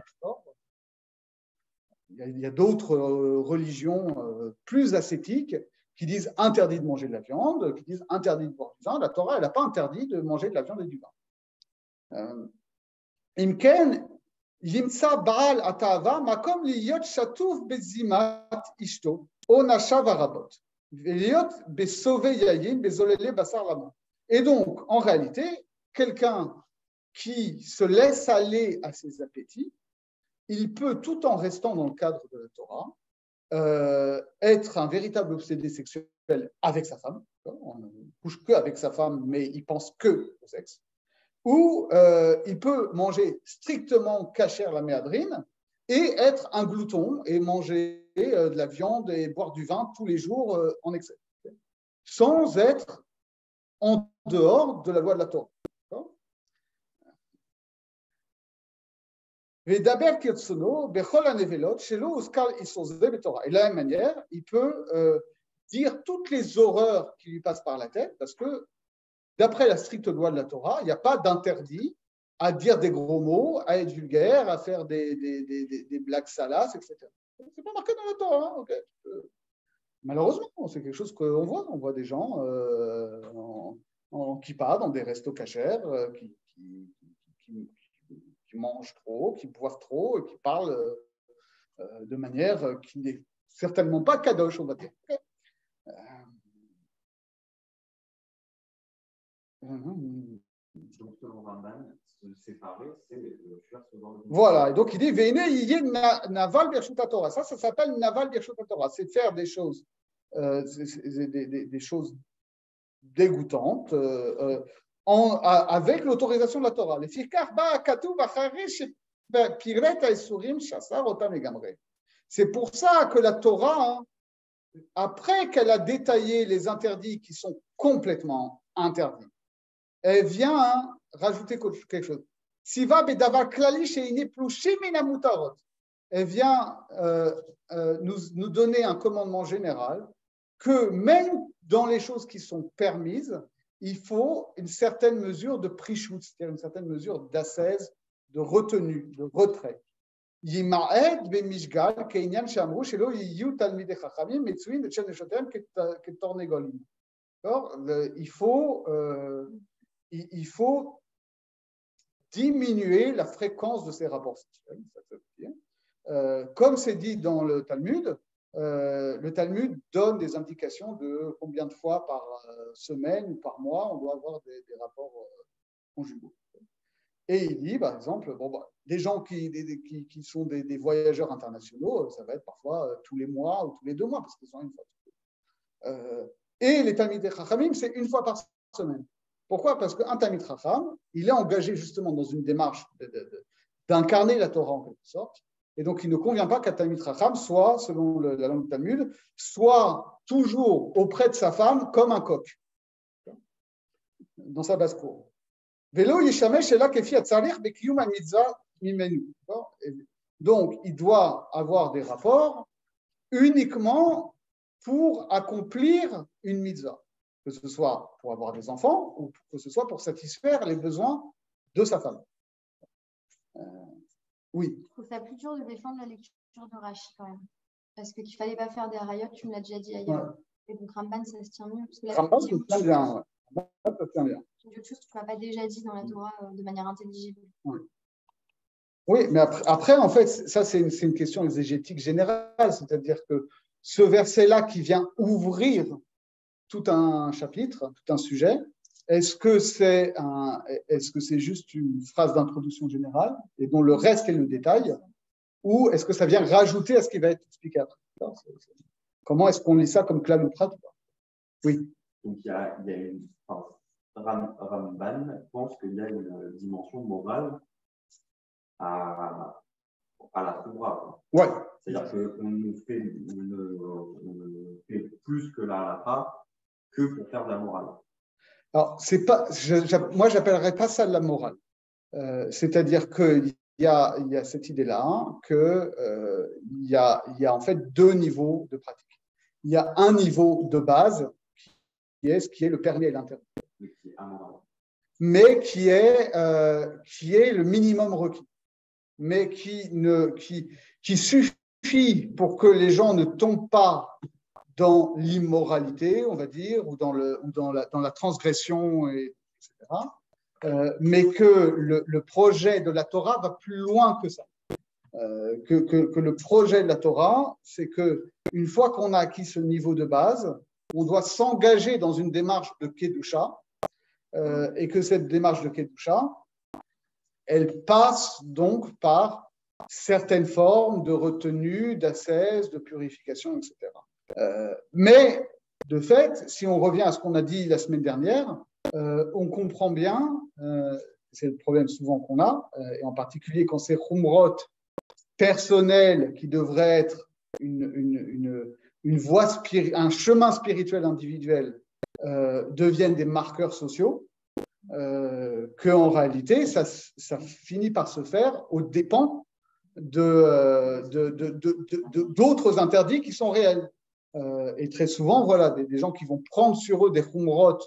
Il y a d'autres religions plus ascétiques qui disent interdit de manger de la viande, qui disent interdit de boire du vin. La Torah, elle n'a pas interdit de manger de la viande et du vin. Imken, Yimsa Baal Atava, Makom liyot shatouf bezimat ishto, onasha varabot, veliot besove yayin, bezolele basar lamon. Et donc, en réalité, quelqu'un qui se laisse aller à ses appétits, il peut, tout en restant dans le cadre de la Torah, être un véritable obsédé sexuel avec sa femme. On ne couche qu'avec sa femme, mais il pense que au sexe. Ou il peut manger strictement kasher la méadrine et être un glouton et manger de la viande et boire du vin tous les jours en excès, sans être en dehors de la loi de la Torah. Et de la même manière, il peut dire toutes les horreurs qui lui passent par la tête, parce que d'après la stricte loi de la Torah, il n'y a pas d'interdit à dire des gros mots, à être vulgaire, à faire des blagues salaces, etc. Ce n'est pas marqué dans la Torah. Hein, okay. Malheureusement, c'est quelque chose qu'on voit. On voit des gens en kippa dans des restos cachers qui mangent trop, qui boivent trop et qui parlent de manière qui n'est certainement pas kadosh, on va dire. Okay. Donc, selon Ramban, se séparer, c'est faire ce genre de... Voilà, et donc il dit Veine yiyeh naval birshut Torah. Ça s'appelle naval birshut Torah. C'est faire des choses, des choses dégoûtantes avec l'autorisation de la Torah. Les fikar ba katuv acharish piret haisurim shasar otam egamre. C'est pour ça que la Torah, après qu'elle a détaillé les interdits qui sont complètement interdits, elle vient rajouter quelque chose. Siva bedavar klali sheini plushim min hamutarot. Elle vient nous donner un commandement général que même dans les choses qui sont permises, il faut une certaine mesure de prishut, c'est-à-dire une certaine mesure d'ascèse de retenue, de retrait. Yima'ed bemishgal ke'inyan she'amru shelo yiyu talmidei chachamim metzuin et shen neshotem ketornegolim. Il faut diminuer la fréquence de ces rapports sexuels. Comme c'est dit dans le Talmud donne des indications de combien de fois par semaine ou par mois on doit avoir des rapports conjugaux. Et il dit, par exemple, des gens qui sont des voyageurs internationaux, ça va être parfois tous les mois ou tous les 2 mois, parce qu'ils sont une fois. Et les Talmidei Chachamim, c'est une fois par semaine. Pourquoi? Parce qu'un Talmid Chacham, il est engagé justement dans une démarche d'incarner la Torah en quelque sorte. Et donc, il ne convient pas qu'un Talmid Chacham soit, selon la langue du Talmud, soit toujours auprès de sa femme comme un coq, dans sa basse-cour. Donc, il doit avoir des rapports uniquement pour accomplir une mitzvah, que ce soit pour avoir des enfants ou que ce soit pour satisfaire les besoins de sa femme. Oui. Je trouve ça plus dur de défendre la lecture de Rashi quand même. Parce qu'il ne fallait pas faire des rayot, tu me l'as déjà dit ailleurs. Ouais. Et donc Ramban, ça se tient mieux. Ramban, ça se tient bien. Ouais. Ça se tient bien. Il y a autre chose que tu ne m'as pas déjà dit dans la Torah de manière intelligible. Ouais. Oui, mais après, en fait, ça, c'est une question exégétique générale. C'est-à-dire que ce verset-là qui vient ouvrir tout un chapitre, tout un sujet, est-ce que c'est juste une phrase d'introduction générale et dont le reste est le détail, ou est-ce que ça vient rajouter à ce qui va être expliqué après? Comment est-ce qu'on lit ça comme klal ou prat? Oui. Donc il y a une Ramban pense qu'il y a une dimension morale à la Torah. Ouais. C'est-à-dire qu'on ne fait plus que la halakha que pour faire de la morale. Alors, moi, je n'appellerais pas ça de la morale. C'est-à-dire qu'il y a cette idée-là qu'il y a en fait 2 niveaux de pratique. Il y a un niveau de base qui est le permis et l'interdit. Mais qui est le minimum requis. Mais qui suffit pour que les gens ne tombent pas dans l'immoralité, on va dire, ou dans la transgression, etc. Mais que le projet de la Torah va plus loin que ça. Que le projet de la Torah, c'est qu'une fois qu'on a acquis ce niveau de base, on doit s'engager dans une démarche de Kedusha, et que cette démarche de Kedusha, elle passe donc par certaines formes de retenue, d'ascèse, de purification, etc. Mais de fait, si on revient à ce qu'on a dit la semaine dernière, on comprend bien, c'est le problème souvent qu'on a, et en particulier quand c'est Khumrot personnel qui devrait être une voie un chemin spirituel individuel, deviennent des marqueurs sociaux, qu'en réalité, ça finit par se faire aux dépens d'autres interdits qui sont réels. Et très souvent, voilà, des gens qui vont prendre sur eux des khumrot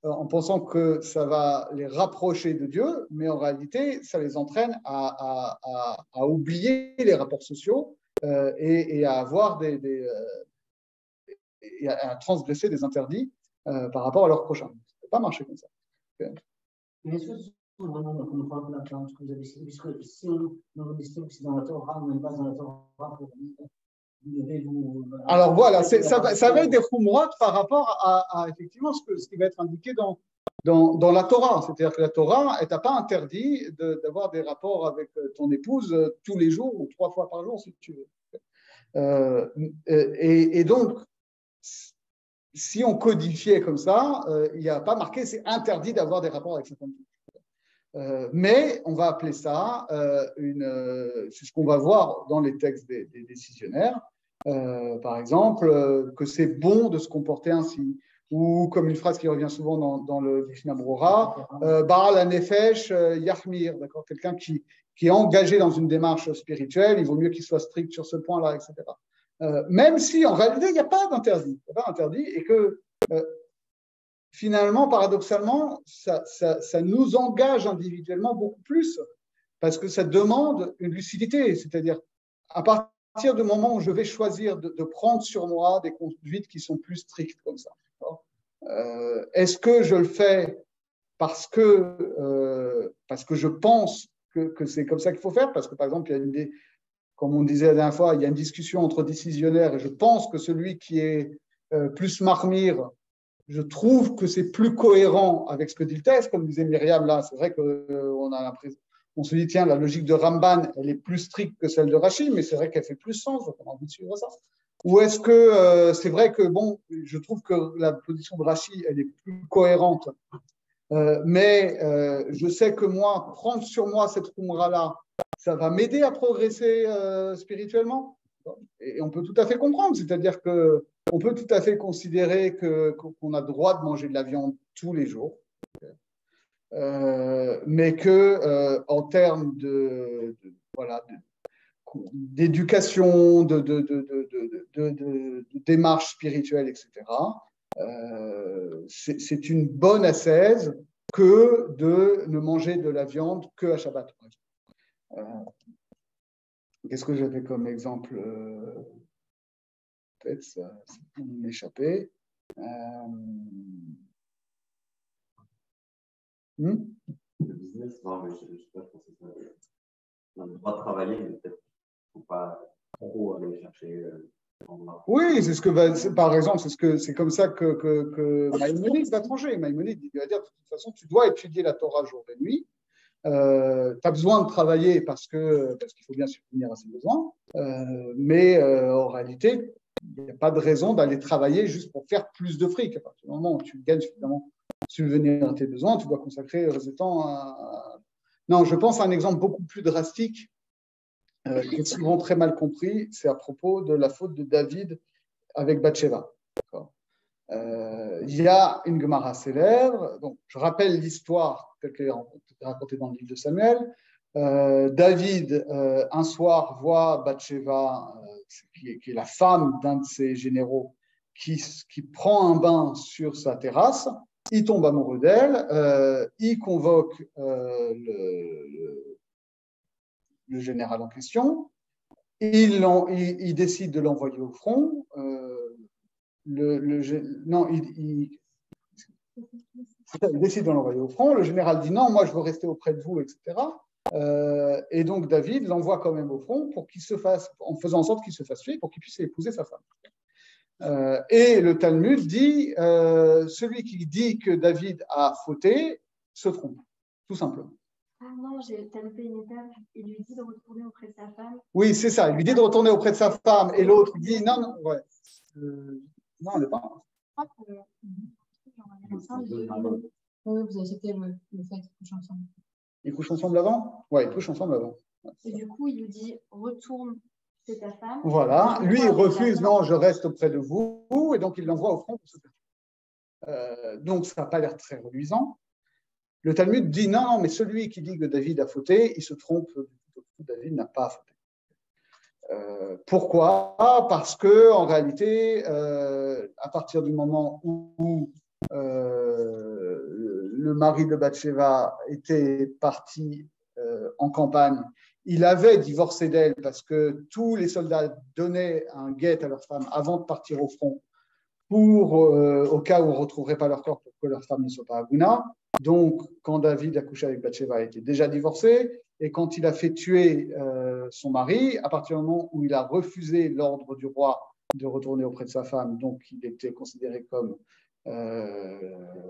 en pensant que ça va les rapprocher de Dieu, mais en réalité, ça les entraîne à oublier les rapports sociaux et à avoir et à transgresser des interdits par rapport à leur prochain. Ça ne peut pas marcher comme ça. Mais est-ce que c'est vraiment comme on parle de ce que vous avez dit, puisque si on estime que c'est dans la Torah, on n'est pas dans la Torah pour alors voilà, ça va être des khumrot par rapport à effectivement ce qui va être indiqué dans la Torah. C'est-à-dire que la Torah, elle t'a pas interdit d'avoir des rapports avec ton épouse tous les jours ou 3 fois par jour si tu veux. Et donc, si on codifiait comme ça, il n'y a pas marqué c'est interdit d'avoir des rapports avec certaines personnes. Mais on va appeler ça c'est ce qu'on va voir dans les textes des décisionnaires. Par exemple, que c'est bon de se comporter ainsi, ou comme une phrase qui revient souvent dans le Mishnah Brura, Baal HaNefesh Yachmir, d'accord, quelqu'un qui est engagé dans une démarche spirituelle, il vaut mieux qu'il soit strict sur ce point-là, etc. Même si en réalité il n'y a pas d'interdit, et que finalement, paradoxalement, ça nous engage individuellement beaucoup plus parce que ça demande une lucidité, c'est-à-dire à partir du moment où je vais choisir de prendre sur moi des conduites qui sont plus strictes comme ça. Est-ce que je le fais parce que je pense que c'est comme ça qu'il faut faire? Parce que, par exemple, il y a comme on disait la dernière fois, il y a une discussion entre décisionnaires et je pense que celui qui est plus marmire, je trouve que c'est plus cohérent avec ce que dit le texte, comme disait Myriam là. C'est vrai qu'on a l'impression, on se dit, tiens, la logique de Ramban, elle est plus stricte que celle de Rashi, mais c'est vrai qu'elle fait plus sens, donc on a envie de suivre ça. Ou est-ce que c'est vrai que, bon, je trouve que la position de Rashi, elle est plus cohérente, mais je sais que moi, prendre sur moi cette Khumra-là, ça va m'aider à progresser spirituellement. Et on peut tout à fait comprendre, c'est-à-dire qu'on peut tout à fait considérer qu'on a le droit de manger de la viande tous les jours, mais qu'en termes d'éducation, de démarche spirituelle, etc., c'est une bonne ascèse que de ne manger de la viande que à Shabbat. Qu'est-ce que j'avais comme exemple? Peut-être ça peut m'échapper. Le business, non, mais je sais pas, je pense que ça. On a le droit de travailler, mais peut-être qu'il ne faut pas trop aller chercher. Oui, par exemple, c'est comme ça que Maïmonide va trancher. Maïmonide, il va dire de toute façon, tu dois étudier la Torah jour et nuit. Tu as besoin de travailler parce qu'il faut bien subvenir à ses besoins, mais en réalité, il n'y a pas de raison d'aller travailler juste pour faire plus de fric. À partir du moment où tu gagnes suffisamment subvenir à tes besoins, tu dois consacrer le temps à... Non, je pense à un exemple beaucoup plus drastique qui est souvent très mal compris, c'est à propos de la faute de David avec Bathsheba. Il y a une Gemara célèbre, donc je rappelle l'histoire telle qu'elle est racontée dans le livre de Samuel. David, un soir, voit Bathsheba, qui est la femme d'un de ses généraux, qui prend un bain sur sa terrasse. Il tombe amoureux d'elle, il convoque le général en question, il décide de l'envoyer au front. Il décide de l'envoyer au front. Le général dit non, moi je veux rester auprès de vous, etc. Et donc David l'envoie quand même au front pour qu'il se fasse, en faisant en sorte qu'il se fasse tuer, pour qu'il puisse épouser sa femme. Et le Talmud dit celui qui dit que David a fauté se trompe, tout simplement. Ah non, t'as loupé une étape. Il lui dit de retourner auprès de sa femme. Oui, c'est ça. Il lui dit de retourner auprès de sa femme et l'autre dit non, non, ouais. Non, on n'est pas. Oui, vous acceptez le fait qu'ils couchent ensemble. Ils couchent ensemble avant? Oui, ils couchent ensemble avant. Et du coup, il lui dit retourne chez ta femme. Voilà. Lui, il refuse, non, je reste auprès de vous. Et donc, il l'envoie au front pour se faire. Donc, ça n'a pas l'air très reluisant. Le Talmud dit non, mais celui qui dit que David a fauté, il se trompe. David n'a pas fauté. Pourquoi? Parce que en réalité, à partir du moment où le mari de Bathsheba était parti en campagne, il avait divorcé d'elle parce que tous les soldats donnaient un guet à leur femme avant de partir au front au cas où on ne retrouverait pas leur corps pour que leur femme ne soit pas Aguna. Donc, quand David a couché avec Bathsheba, il était déjà divorcé. Et quand il a fait tuer son mari, à partir du moment où il a refusé l'ordre du roi de retourner auprès de sa femme, donc il était considéré comme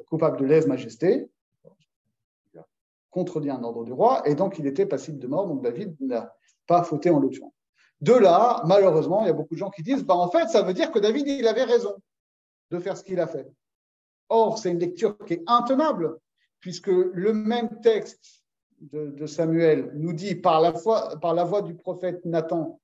coupable de lèse-majesté, il a contredit un ordre du roi, et donc il était passible de mort. Donc David n'a pas fauté en le tuant. De là, malheureusement, il y a beaucoup de gens qui disent en fait, ça veut dire que David, il avait raison de faire ce qu'il a fait. Or, c'est une lecture qui est intenable, puisque le même texte de Samuel nous dit par la voix du prophète Nathan,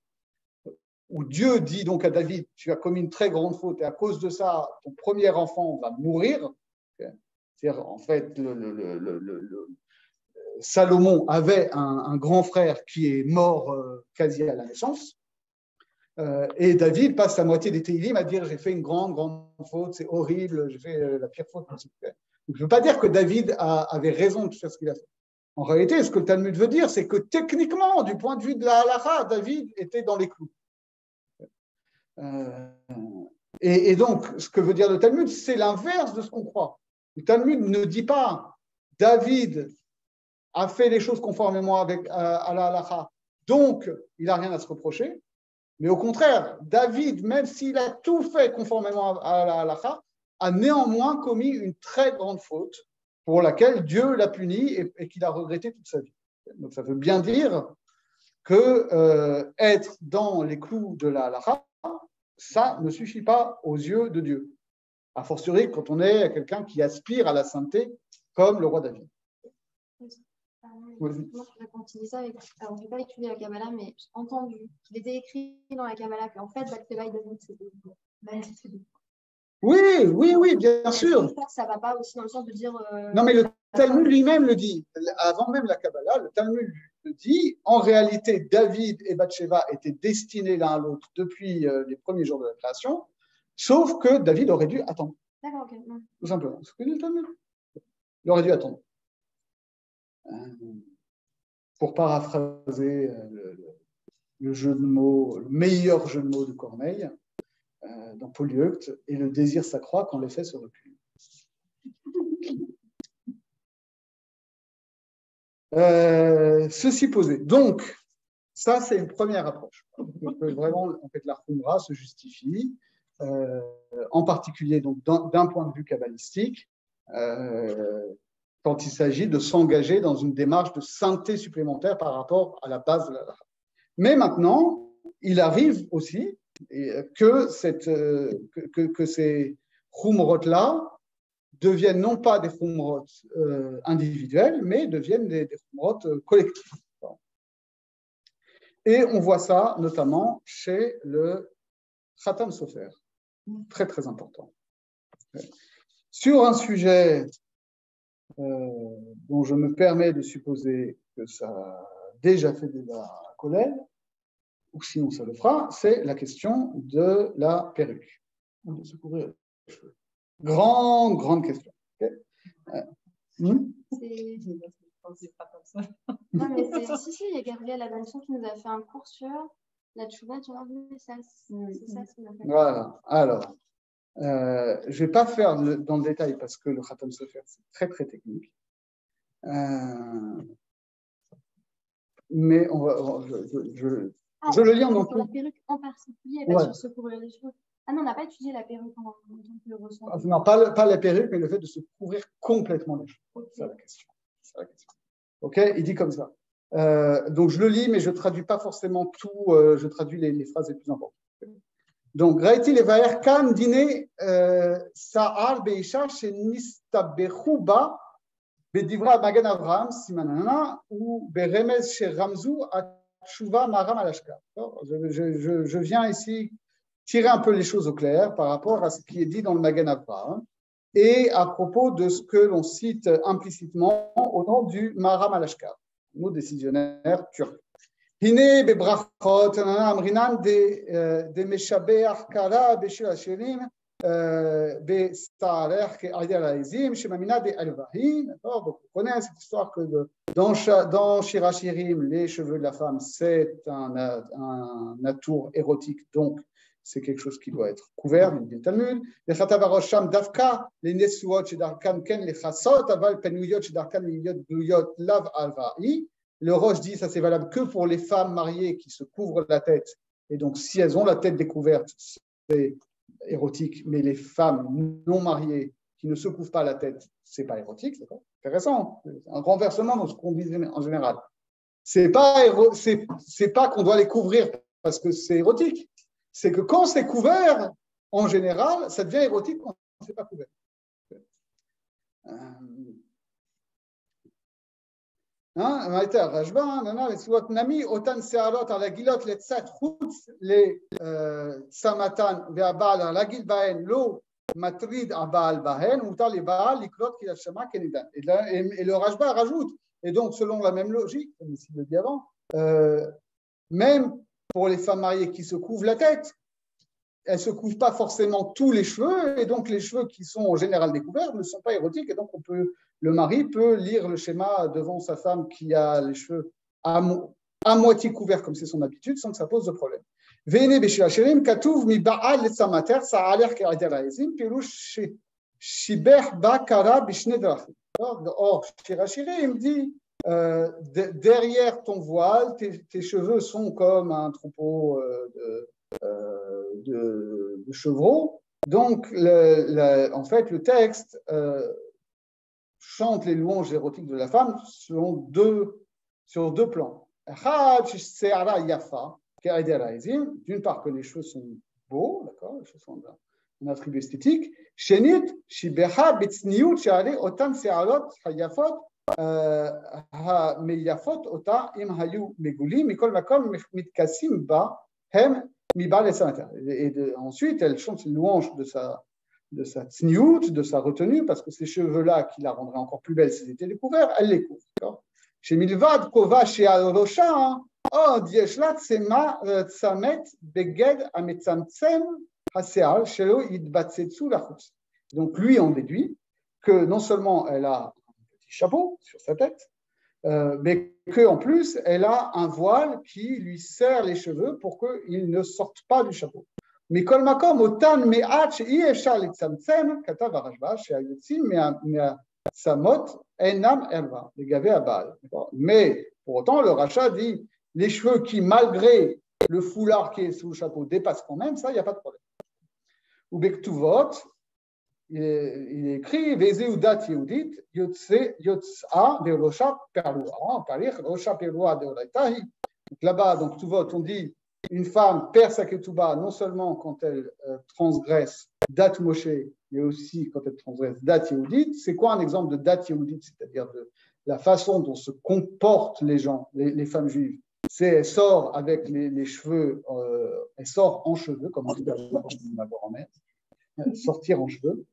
où Dieu dit donc à David, tu as commis une très grande faute et à cause de ça, ton premier enfant va mourir. C'est-à-dire, en fait, Salomon avait un grand frère qui est mort quasi à la naissance. Et David passe la moitié des Téhilim à dire j'ai fait une grande faute, c'est horrible, j'ai fait la pire faute. Donc, je ne veux pas dire que David avait raison de faire ce qu'il a fait. En réalité, ce que le Talmud veut dire, c'est que techniquement, du point de vue de la halakha, David était dans les clous. Et donc, ce que veut dire le Talmud, c'est l'inverse de ce qu'on croit. Le Talmud ne dit pas David a fait les choses conformément à la halakha, donc il n'a rien à se reprocher. Mais au contraire, David, même s'il a tout fait conformément à la halakha, a néanmoins commis une très grande faute pour laquelle Dieu l'a puni et qu'il a regretté toute sa vie. Donc ça veut bien dire que être dans les clous de la halakha, ça ne suffit pas aux yeux de Dieu. A fortiori, quand on est quelqu'un qui aspire à la sainteté, comme le roi David. Moi, je voudrais continuer ça avec. Alors, je n'ai pas étudié la Kabbalah, mais j'ai entendu qu'il était écrit dans la Kabbalah qu'en fait, Bathsheba et David, c'était magnifique. Oui, bien sûr. Ça ne va pas aussi dans le sens de dire. Non, mais le Talmud lui-même le dit. Avant même la Kabbalah, le Talmud le dit. En réalité, David et Bathsheba étaient destinés l'un à l'autre depuis les premiers jours de la création, sauf que David aurait dû attendre. D'accord, ok. Tout simplement. C'est ce que dit le Talmud. Il aurait dû attendre. Pour paraphraser le jeu de mots, le meilleur jeu de mots de Corneille, dans Polyeucte, et le désir s'accroît quand les faits se reculent. Ceci posé. Donc, ça, c'est une première approche. Donc, vraiment, en fait, la Khumra se justifie, en particulier donc, d'un point de vue kabbalistique, quand il s'agit de s'engager dans une démarche de sainteté supplémentaire par rapport à la base de la halakha. Mais maintenant, il arrive aussi que ces khumrot-là deviennent non pas des khumrot individuels, mais deviennent des khumrot collectifs. Et on voit ça notamment chez le Khatam Sofer, très très important. Sur un sujet dont je me permets de supposer que ça a déjà fait débat à Kollel, ou sinon ça le fera, c'est la question de la perruque. De se couvrir les cheveux. Grande question. Okay. C'est pas comme ça. Non, mais si, il y a Gabriel Abenson qui nous a fait un cours sur la tchouva, tu vois, c'est ça ce qu'il a fait. Voilà. Alors, je ne vais pas faire dans le détail parce que le Khatam Sofer, c'est très, très technique. Mais je le lis en entier. Sur la perruque en particulier, pas sur se couvrir les cheveux. Ah non, on n'a pas étudié la perruque en tant que ressenti. Non, pas la perruque, mais le fait de se couvrir complètement les cheveux. Okay. C'est la question. Ok, il dit comme ça. Donc je le lis, mais je ne traduis pas forcément tout, je traduis les phrases les plus importantes. Donc, Raïti Levaer Kan Dine Sa'al Beisha Shenistabechouba Bedivra Magan Avraham Simanana ou Beremez Sheramzu Atshuva Maram Alashka. Je viens ici tirer un peu les choses au clair par rapport à ce qui est dit dans le Magan Avraham et à propos de ce que l'on cite implicitement au nom du Maram Alashka, mot décisionnaire turc. הנה בברכות אמרינן דמשבח קרא בשיר השירים בסתערך כעדיל העזים שמאמינה דאלוהים. On connaît cette histoire que dans Shir HaShirim, les cheveux de la femme, c'est un atour érotique, donc c'est quelque chose qui doit être couvert, il dit le Talmud. וחטב הראש שם דווקא לנשואות שדרכן כן לכסות, אבל פנויות שדרכן להיות גלויות לאו הלוואי. Le Roche dit ça c'est valable que pour les femmes mariées qui se couvrent la tête. Et donc, si elles ont la tête découverte, c'est érotique. Mais les femmes non mariées qui ne se couvrent pas la tête, c'est pas érotique. C'est intéressant. Un renversement dans ce qu'on dit en général. C'est pas qu'on doit les couvrir parce que c'est érotique. C'est que quand c'est couvert, en général, ça devient érotique quand c'est pas couvert. רשב"א, מצוות נמי, אותן שערות על הגילות לצד חוץ לצמתן והבעל על הגיל בהן לא מטריד הבעל בהן, מותר לבעל לקלוט קריאת שמע כנידן. Et le Rashba rajoute, et donc selon la même logique, comme ici le dit avant, même pour les femmes mariées qui se couvrent la tête, elles ne se couvrent pas forcément tous les cheveux, et donc les cheveux qui sont en général découverts ne sont pas érotiques, et donc on peut le mari peut lire le schéma devant sa femme qui a les cheveux à moitié couverts, comme c'est son habitude, sans que ça pose de problème. Or, Shir Hashirim dit derrière ton voile, tes cheveux sont comme un troupeau de chevreaux. Donc, en fait, le texte chante les louanges érotiques de la femme sur deux plans. D'une part, que les cheveux sont beaux, d'accord, les cheveux sont un attribut esthétique. Shenit, shibecha bitsniut she'ale otan se'alot hayafot המייפות אותה אם היו מגולים, מכל מקום מתכסים בה הם מבעל לסמטר. Et ensuite, elle chante une louange de sa tsniout, de sa retenue, parce que ces cheveux-là qui la rendraient encore plus belle s'ils étaient découverts, elle les couvre. Chez Milvad, Kova, chez Al-Rosha, עוד יש לה צמאת בגד המצמצם השיער שלא יתבצצו לחוץ. Donc lui en déduit que non seulement elle a chapeau sur sa tête, mais qu'en plus, elle a un voile qui lui serre les cheveux pour qu'ils ne sortent pas du chapeau. Mais comme makom otan me'at she'i-efshar litzamtzem, katav Rashba, she'ayotzim me'samot enam erva, legavé à Baal. Mais pour autant, le Racha dit les cheveux qui, malgré le foulard qui est sous le chapeau, dépassent quand même, ça, il n'y a pas de problème. Ou bektuvot, il est écrit Vezeudat Yehudit Yotsa de Rocha Perloua. Parir Rocha Perloua de Oraitahi. Donc là-bas, donc Tuvot, on dit une femme perd sa ketouba non seulement quand elle transgresse Dat Moshe, mais aussi quand elle transgresse Dat Yehudit. C'est quoi un exemple de Dat Yehudit? C'est-à-dire de la façon dont se comportent les gens, les femmes juives. C'est elle sort avec les cheveux, elle sort en cheveux, comme on dit dans ma grand-mère, sortir en cheveux.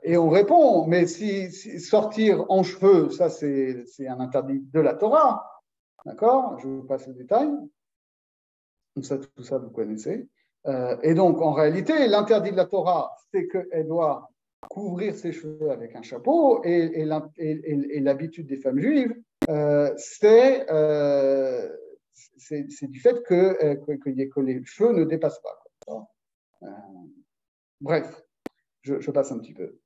Et on répond, mais si sortir en cheveux, ça c'est un interdit de la Torah, d'accord? Je vous passe le détail. Donc ça, tout ça, vous connaissez. Et donc, en réalité, l'interdit de la Torah, c'est qu'elle doit couvrir ses cheveux avec un chapeau, et l'habitude des femmes juives, c'est du fait que les cheveux ne dépassent pas. Bref. Je passe un petit peu.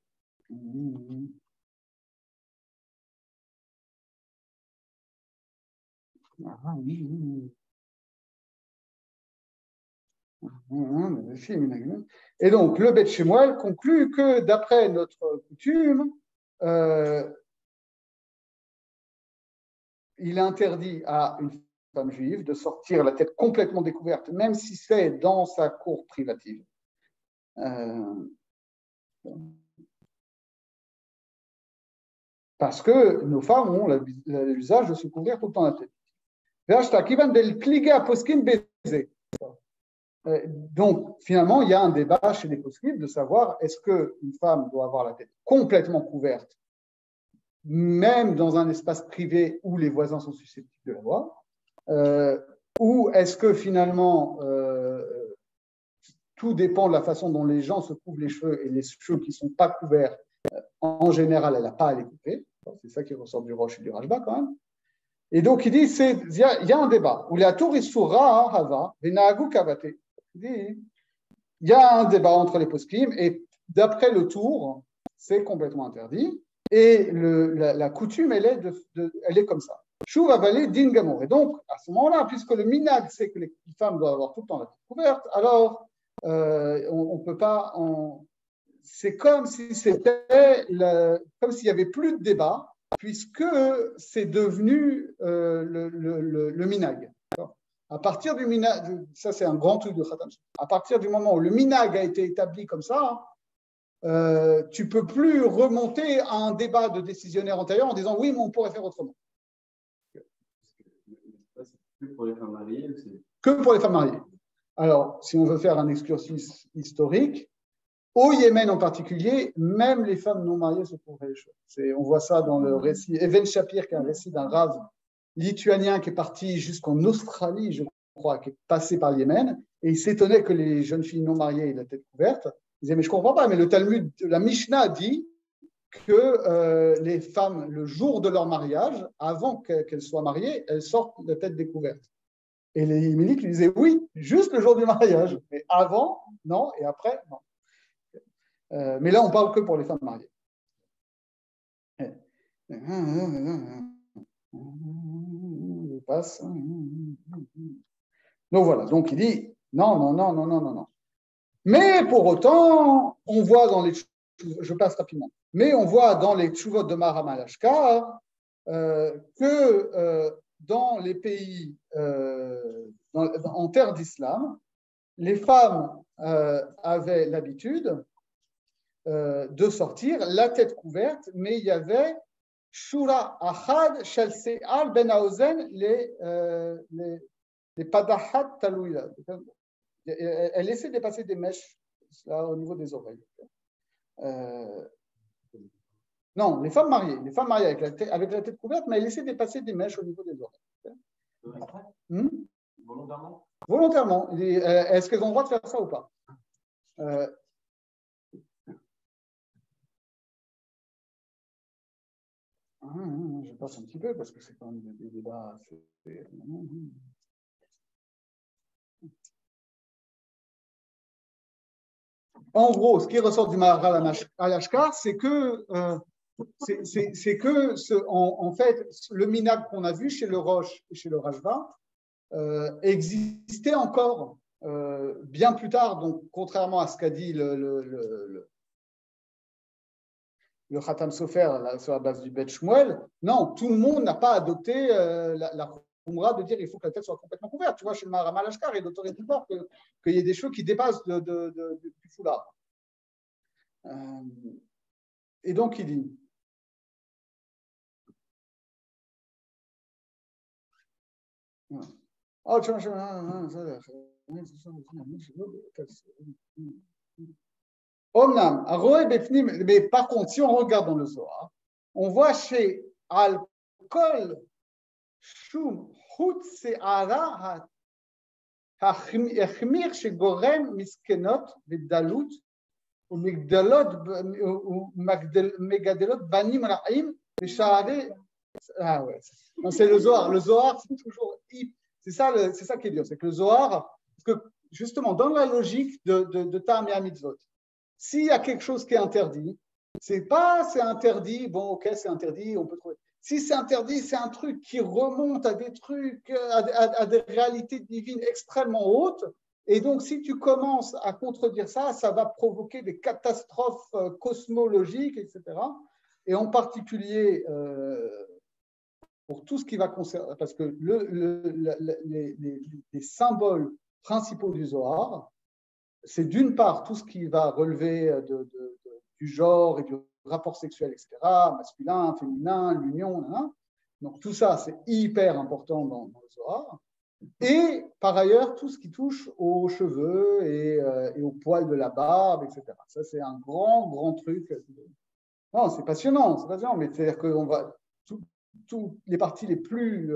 Et donc, le Beth Shemuel conclut que d'après notre coutume, il est interdit à une femme juive de sortir la tête complètement découverte, même si c'est dans sa cour privative. Parce que nos femmes ont l'usage de se couvrir tout le temps la tête. Donc, finalement, il y a un débat chez les poskim de savoir est-ce qu'une femme doit avoir la tête complètement couverte, même dans un espace privé où les voisins sont susceptibles de la voir, ou est-ce que finalement tout dépend de la façon dont les gens se couvrent les cheveux, et les cheveux qui ne sont pas couverts, en général, elle n'a pas à les couper. C'est ça qui ressort du Rosh et du Rashba quand même. Et donc, il dit, il y a un débat. Où la tour Isura Hava, Venahagu Kavate. Il y a un débat entre les poskim, et d'après le tour, c'est complètement interdit. Et la coutume, elle est comme ça. Shuv avalé din gamor. Et donc, à ce moment-là, puisque le minag, c'est que les femmes doivent avoir tout le temps la tête couverte, alors on ne peut pas. C'est comme si c'était comme s'il n'y avait plus de débat, puisque c'est devenu le minag. À partir du minag, ça c'est un grand truc de Khatam. À partir du moment où le minag a été établi comme ça, tu ne peux plus remonter à un débat de décisionnaire antérieur en disant oui, mais on pourrait faire autrement. C'est que pour les femmes mariées ou c'est... Que pour les femmes mariées. Alors, si on veut faire un excursus historique, au Yémen en particulier, même les femmes non mariées se couvraient les cheveux. On voit ça dans le récit Even Shapir, qui est un récit d'un rave lituanien qui est parti jusqu'en Australie, je crois, qui est passé par le Yémen, et il s'étonnait que les jeunes filles non mariées aient la tête couverte. Il disait, mais je ne comprends pas, mais le Talmud, la Mishnah dit que les femmes, le jour de leur mariage, avant qu'elles soient mariées, elles sortent la tête découverte. Et les Yéménites lui disaient oui, juste le jour du mariage. Mais avant, non, et après, non. Mais là, on parle que pour les femmes mariées. Je passe. Donc voilà, donc il dit non, non, non, non, non, non, non. Mais pour autant, on voit dans les... Je passe rapidement. Mais on voit dans les tchouvot de Maharam-Alashkar que dans les pays en terre d'islam, les femmes avaient l'habitude de sortir la tête couverte, mais il y avait Shura Achad Shel Se'al Ben Haozen les Padahat Talouila. Elle laissait dépasser des mèches là, au niveau des oreilles. Non, les femmes mariées avec la tête couverte, mais elle laissait dépasser des mèches au niveau des oreilles. Volontairement. Volontairement. Est-ce qu'elles ont le droit de faire ça ou pas? Je passe un petit peu parce que c'est quand même des débats. En gros, ce qui ressort du Maharal al-Ashkar, c'est que, en fait, le minag qu'on a vu chez le Rosh et chez le Rajva existait encore bien plus tard. Donc, contrairement à ce qu'a dit le Khatam Sofer sur la base du Bet Shmuel, non, tout le monde n'a pas adopté la Khumra de dire qu'il faut que la tête soit complètement couverte. Tu vois, chez le Maharam al-Ashkar, il est d'autorité fort qu'il y ait des cheveux qui dépassent du foulard. Et donc, il dit Omnam, mais par contre, si on regarde dans le Zohar, on voit chez Al-Kol Shum Hut Se'ara Hachmir chez Gorem Miskenot Vedalut ou Megadelot Banim Ra'im Sha'are. Ah ouais, c'est le Zohar. Le Zohar, c'est toujours. C'est ça qui est dur, c'est que le Zohar, parce que justement, dans la logique de Ta'am et Mitzvot, s'il y a quelque chose qui est interdit, c'est interdit, bon, ok, c'est interdit, on peut trouver. Si c'est interdit, c'est un truc qui remonte à des trucs, à des réalités divines extrêmement hautes. Et donc, si tu commences à contredire ça, ça va provoquer des catastrophes cosmologiques, etc. Et en particulier, pour tout ce qui va concerner, parce que les symboles principaux du Zohar, c'est d'une part tout ce qui va relever du genre et du rapport sexuel, etc., masculin, féminin, l'union, donc tout ça, c'est hyper important dans le Zohar. Et par ailleurs, tout ce qui touche aux cheveux et aux poils de la barbe, etc. Ça, c'est un grand truc. Non, c'est passionnant, mais c'est-à-dire qu'on va, toutes les parties les plus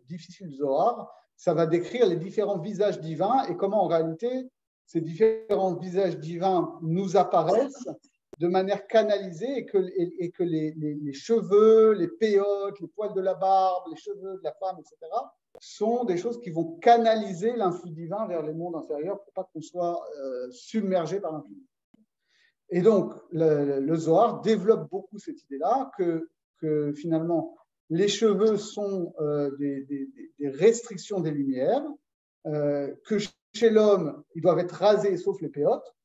difficiles du Zohar, ça va décrire les différents visages divins et comment en réalité ces différents visages divins nous apparaissent de manière canalisée et que les cheveux, les péotes, les poils de la barbe, les cheveux de la femme, etc., sont des choses qui vont canaliser l'influx divin vers les mondes inférieurs pour pas qu'on soit submergé par l'influx. Et donc, le Zohar développe beaucoup cette idée-là que finalement, les cheveux sont des restrictions des lumières, que chez l'homme, ils doivent être rasés sauf les péotes.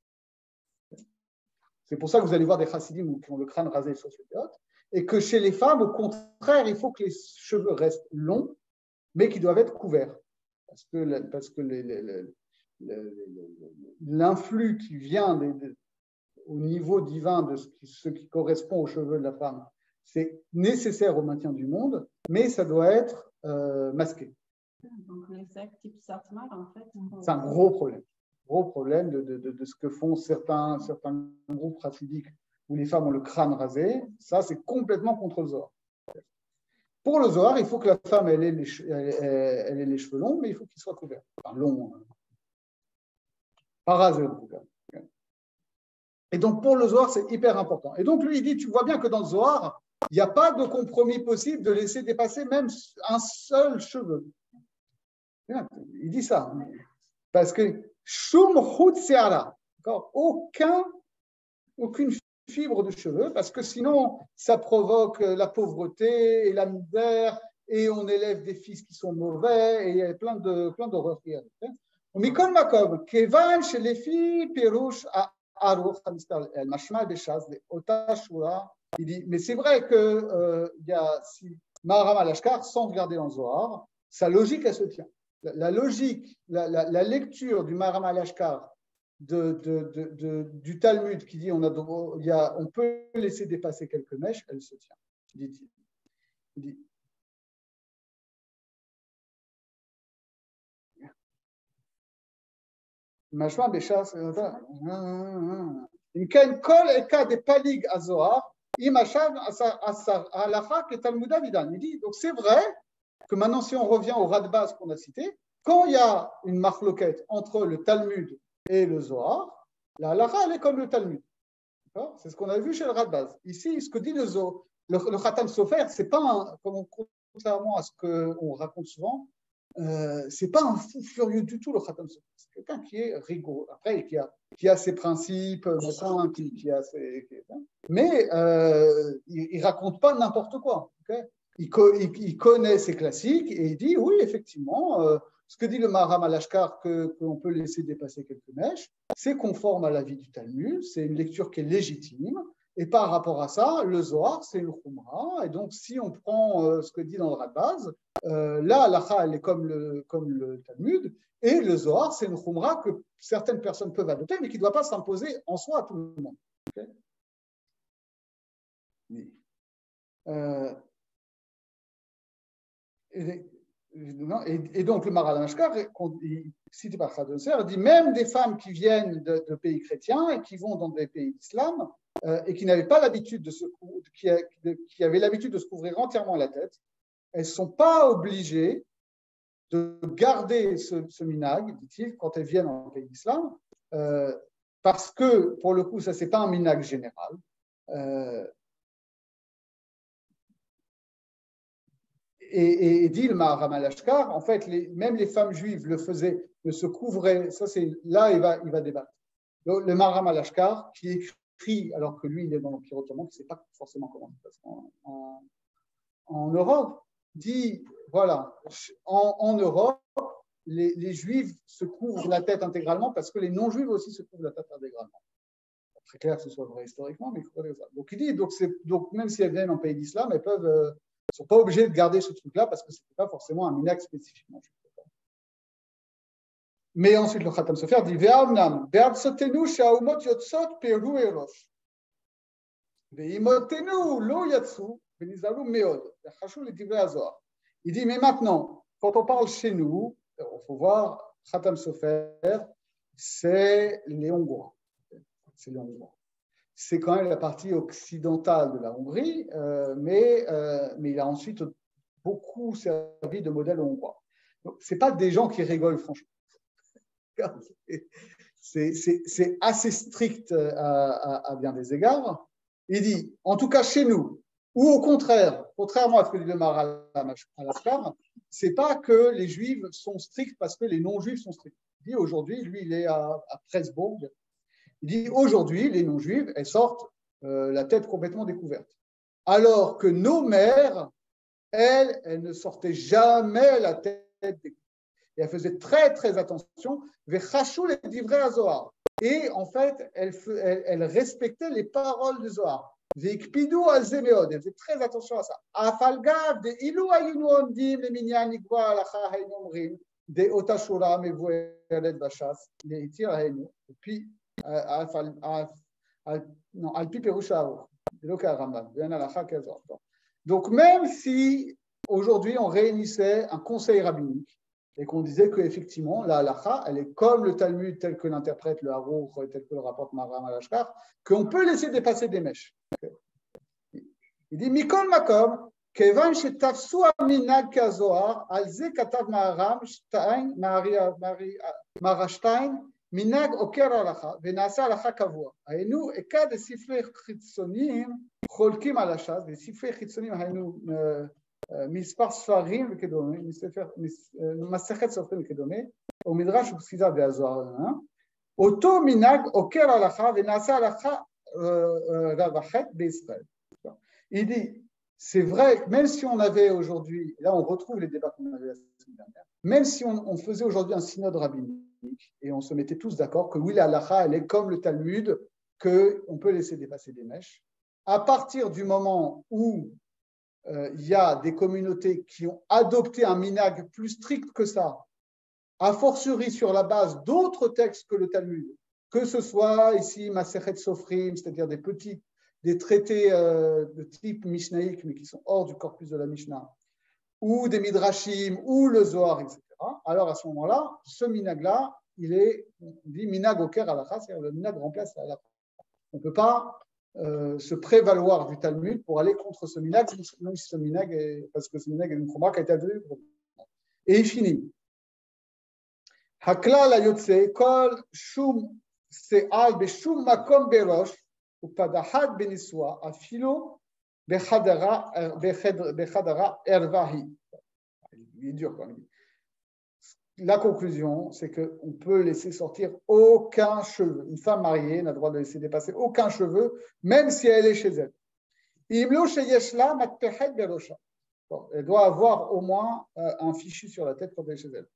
C'est pour ça que vous allez voir des chassidim qui ont le crâne rasé sauf les péotes. Et que chez les femmes, au contraire, il faut que les cheveux restent longs, mais qui doivent être couverts. Parce que l'influx qui vient au niveau divin de ce qui correspond aux cheveux de la femme, c'est nécessaire au maintien du monde, mais ça doit être masqué. Donc les sectes type Satmar, en fait. C'est un gros problème. Gros problème de ce que font certains groupes chassidiques où les femmes ont le crâne rasé. Ça, c'est complètement contre le Zohar. Pour le Zohar, il faut que la femme elle ait les cheveux longs, mais il faut qu'ils soient couverts. Enfin, longs. Pas rasés, en tout cas. Et donc, pour le Zohar, c'est hyper important. Et donc, lui, il dit, tu vois bien que dans le Zohar, il n'y a pas de compromis possible de laisser dépasser même un seul cheveu. Il dit ça. Parce que Shum Hut Seara, aucune fibre de cheveux, parce que sinon, ça provoque la pauvreté et la misère, et on élève des fils qui sont mauvais, et il y a plein d'horreurs qui arrivent. Mikol Makom, Kevan chez les filles, Perouche, Aruch, El Mashma Beshaz, Ota Shura. Il dit, mais c'est vrai que il y a Maharam al-Ashkar, sans regarder dans le Zohar, sa logique, elle se tient. La logique, la lecture du Maharam al-Ashkar du Talmud qui dit on peut laisser dépasser quelques mèches, elle se tient. Dit-il. Il dit. Mashma Beshaz, אם כן, כל אחד דפליג הזוהר, אם עכשיו ההלכה כתלמודה וידן. Il dit, donc c'est vrai que maintenant, si on revient au Radbaz qu'on a cité, quand il y a une marloquette entre le Talmud et le Zohar, la halakha, elle est comme le Talmud. C'est ce qu'on a vu chez le Radbaz. Ici, ce que dit le Khatam Sofer, c'est pas contrairement à ce qu'on raconte souvent, c'est pas un fou furieux du tout, le Khatam Sofer. C'est quelqu'un qui est rigoureux. Après, qui a ses principes, mais il raconte pas n'importe quoi. Okay, il connaît ses classiques et il dit oui, effectivement, ce que dit le Maharam al-Ashkar qu'on peut laisser dépasser quelques mèches, c'est conforme à l'avis du Talmud, c'est une lecture qui est légitime. Et par rapport à ça, le Zohar, c'est le Khumra. Et donc, si on prend ce que dit dans le Radbaz, là, l'Acha, elle est comme le Talmud, et le Zohar, c'est le Khumra que certaines personnes peuvent adopter, mais qui ne doit pas s'imposer en soi à tout le monde. Okay, oui. Et donc, le Maharam al-Ashkar, cité par Khadonser, dit même des femmes qui viennent de pays chrétiens et qui vont dans des pays d'islam et qui n'avaient pas l'habitude qui avaient l'habitude de se couvrir entièrement la tête, elles ne sont pas obligées de garder ce minag, dit-il, quand elles viennent en pays d'islam, parce que, pour le coup, ça, ce n'est pas un minag général. Et dit le Maharam al-Ashkar, en fait, même les femmes juives le faisaient, se couvraient. Ça, c'est là, il va débattre. Le Maharam al-Ashkar, qui écrit, alors que lui, il est dans l'Empire ottoman, qui ne sait pas forcément comment ça se passe en Europe, dit voilà, en Europe, les juifs se couvrent la tête intégralement parce que les non-juifs aussi se couvrent la tête intégralement. Très clair que ce soit vrai historiquement, mais il faut dire ça. Donc, il dit, donc même si elles viennent en pays d'islam, elles ne sont pas obligées de garder ce truc-là parce que ce n'était pas forcément un minag spécifiquement. Mais ensuite, le Khatam Sofer dit Ve'amnam, be'arsotenu she'aumot yotzot peru erosh. Ve'imotenu lo yatsu, ve'nizaru meod. Ve'chashu le divrei hazohar. Il dit, mais maintenant, quand on parle chez nous, il faut voir, Khatam Sofer, c'est les Hongrois. C'est les Hongrois. C'est quand même la partie occidentale de la Hongrie, mais il a ensuite beaucoup servi de modèle hongrois. Donc, ce n'est pas des gens qui rigolent, franchement. C'est assez strict à bien des égards. Il dit, en tout cas chez nous, ou au contraire, contrairement à ce que dit le Maharam al-Ashkar, ce n'est pas que les Juifs sont stricts parce que les non-Juifs sont stricts. Il dit aujourd'hui, lui, il est à Presbourg. Il dit aujourd'hui, les non-Juifs, elles sortent la tête complètement découverte. Alors que nos mères, elles ne sortaient jamais la tête découverte. Et elle faisait très, très attention. Et en fait, elle respectait les paroles du Zohar. Elle faisait très attention à ça. Et puis, donc, même si aujourd'hui on réunissait un conseil rabbinique et qu'on disait qu'effectivement, la halakha, elle est comme le Talmud tel que l'interprète le Harour, tel que le rapporte Maharam al-Ashkar, qu'on peut laisser dépasser des mèches. Il dit Mikol Makom, Kevan shetafsu aminag kazohar, al ze katav Maharam Marashtain, מנהג עוקר הלכה ונעשה הלכה קבוע. היינו, אחד ספרי חיצוניים חולקים על הש"ס, וספרי חיצוניים היינו מספר ספרים וכדומה, מסכת סופרים וכדומה, או מדרש ופסידה והזוהר. אותו מנהג עוקר הלכה ונעשה הלכה רווחת בישראל. Il dit, c'est vrai, même si on avait aujourd'hui, là on retrouve les débats qu'on avait la semaine dernière, même si on faisait aujourd'hui un synode rabbinique et on se mettait tous d'accord que oui, la halakha, elle est comme le Talmud, qu'on peut laisser dépasser des mèches, à partir du moment où il y a des communautés qui ont adopté un minhag plus strict que ça, a fortiori sur la base d'autres textes que le Talmud, que ce soit ici Masechet Sofrim, c'est-à-dire des traités de type mishnaïque, mais qui sont hors du corpus de la Mishnah, ou des Midrashim, ou le Zohar, etc. Alors à ce moment-là, ce minhag-là, il est, on dit minhag oker halakha, c'est-à-dire le minhag remplace la halakha. On ne peut pas se prévaloir du Talmud pour aller contre ce minhag, même si ce minhag est, parce que ce minhag est une chumra qui a été adoptée. Et il finit. Haklal hayotse kol shum se'al beshum makom berosh upadahat beniswa afilo bechadara ervahi. Il est dur quand même. La conclusion, c'est qu'on peut laisser sortir aucun cheveu. Une femme mariée n'a le droit de laisser dépasser aucun cheveu, même si elle est chez elle. Bon, elle doit avoir au moins un fichu sur la tête quand elle est chez elle.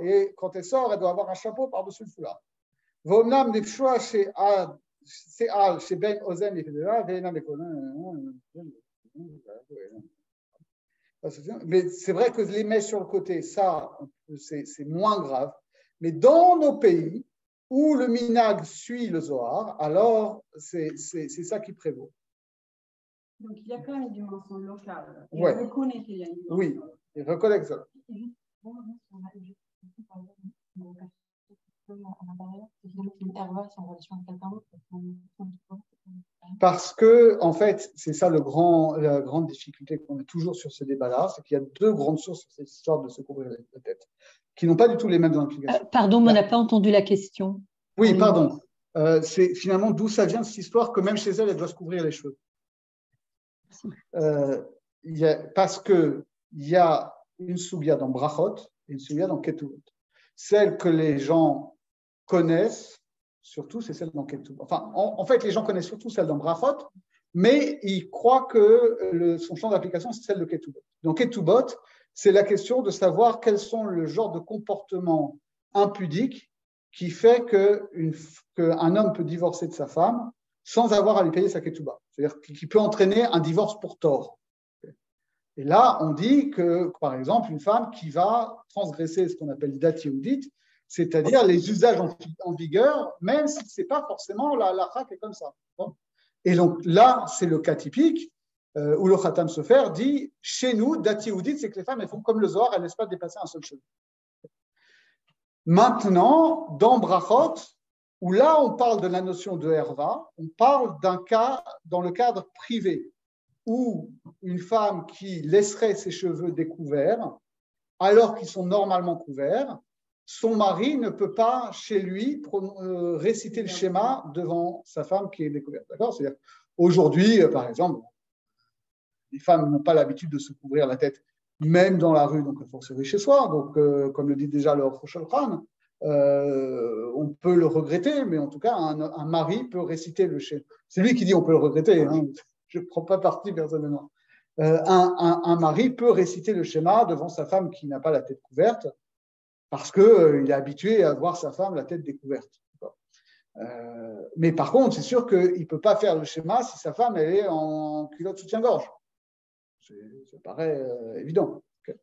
Et quand elle sort, elle doit avoir un chapeau par-dessus le foulard. Mais c'est vrai que les mèches sur le côté, ça, c'est moins grave. Mais dans nos pays où le minhag suit le Zohar, alors c'est ça qui prévaut. Donc il y a quand même une dimension locale. Ouais. On reconnaît qu'il y a une dimension. Oui, il reconnaît ça. Parce que, en fait, c'est ça la grande difficulté qu'on a toujours sur ce débat-là, c'est qu'il y a deux grandes sources sur cette histoire de se couvrir la tête, qui n'ont pas du tout les mêmes implications. Pardon, mais on n'a pas entendu la question. Oui, pardon. C'est finalement d'où ça vient cette histoire que même chez elle, elle doit se couvrir les cheveux. Parce qu'il y a une soubia dans Brachot et une soubia dans Ketuvot. Celle que les gens connaissent, surtout, c'est celle dans Ketuvot. Enfin, en fait, les gens connaissent surtout celle dans Brachot, mais ils croient que son champ d'application, c'est celle de Ketuvot. Dans Ketuvot, c'est la question de savoir quels sont le genre de comportements impudiques qui fait qu'un homme peut divorcer de sa femme sans avoir à lui payer sa ketouba. C'est-à-dire qu'il peut entraîner un divorce pour tort. Et là, on dit que, par exemple, une femme qui va transgresser ce qu'on appelle dat yehudit, c'est-à-dire les usages en vigueur, même si ce n'est pas forcément la halakha qui est comme ça. Et donc là, c'est le cas typique où le Khatam Sofer dit, chez nous, dat yehudit, c'est que les femmes, elles font comme le Zohar, elles ne laissent pas dépasser un seul cheveu. Maintenant, dans Brachot, où là, on parle de la notion de herva, on parle d'un cas dans le cadre privé, où une femme qui laisserait ses cheveux découverts, alors qu'ils sont normalement couverts, son mari ne peut pas, chez lui, réciter le schéma devant sa femme qui est découverte. D'accord ? C'est-à-dire, aujourd'hui, par exemple, les femmes n'ont pas l'habitude de se couvrir la tête, même dans la rue, donc il faut se chez soi. Donc, comme le dit déjà le Rosh Hashanah, on peut le regretter, mais en tout cas, un mari peut réciter le schéma. C'est lui qui dit on peut le regretter, hein. Je ne prends pas parti personnellement. Un mari peut réciter le schéma devant sa femme qui n'a pas la tête couverte, parce qu'il est habitué à voir sa femme la tête découverte. Mais par contre, c'est sûr qu'il ne peut pas faire le schéma si sa femme elle est en culotte soutien-gorge. Ça paraît évident. Okay.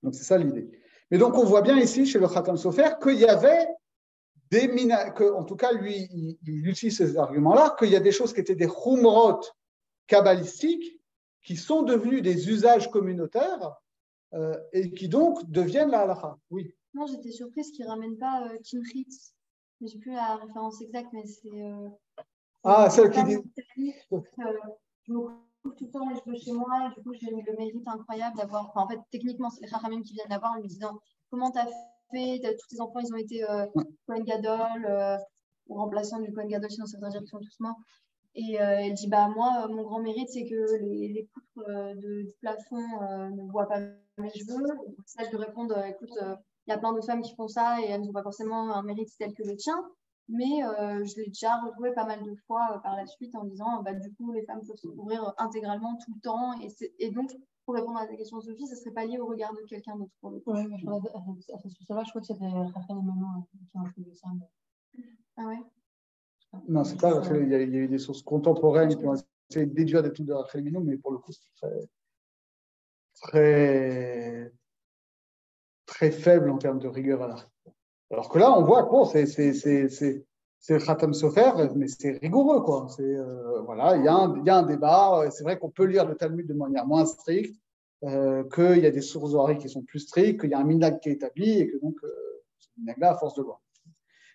Donc c'est ça l'idée. Mais donc on voit bien ici chez le Khatam Sofer qu'il y avait des en tout cas lui il utilise ces arguments-là, qu'il y a des choses qui étaient des chumrot kabbalistiques qui sont devenus des usages communautaires et qui donc deviennent la halakha. Oui. Non, j'étais surprise qu'ils ne ramènent pas Kimchit. Je n'ai plus la référence exacte, mais c'est. Celle qui dit. Je me coupe tout le temps les cheveux chez moi, et du coup, j'ai eu le mérite incroyable d'avoir. Enfin, en fait, techniquement, c'est les Chachamim qui viennent d'avoir en lui disant comment tu as fait, tous tes enfants, ils ont été Kohen Gadol, ou remplaçant du Kohen Gadol, sinon ça veut dire qu'ils sont tous morts. Et elle dit, bah moi, mon grand mérite, c'est que les poutres du plafond ne voient pas mes cheveux. C'est là de répondre, écoute, il y a plein de femmes qui font ça et elles n'ont pas forcément un mérite tel que le tien. Mais je l'ai déjà retrouvé pas mal de fois par la suite en disant, bah, du coup, les femmes peuvent se couvrir intégralement tout le temps. Et donc, pour répondre à ta question, Sophie, ça serait pas lié au regard de quelqu'un d'autre. Oui, à ce sujet-là, je crois que c'était Raphaël et Manon qui ont fait ça. Mais... Ah ouais. Non, c'est pas Rachel. Il y a eu des sources contemporaines qui ont essayé de déduire des trucs de Rachel Minou, mais pour le coup, c'est très, très faible en termes de rigueur à l'arc. Alors que là, on voit que bon, c'est le Khatam Sofer, mais c'est rigoureux, quoi. Voilà, il y a un débat. C'est vrai qu'on peut lire le Talmud de manière moins stricte, qu'il y a des sources orales qui sont plus strictes, qu'il y a un minhag qui est établi, et que donc, ce minhag-là, à force de loi.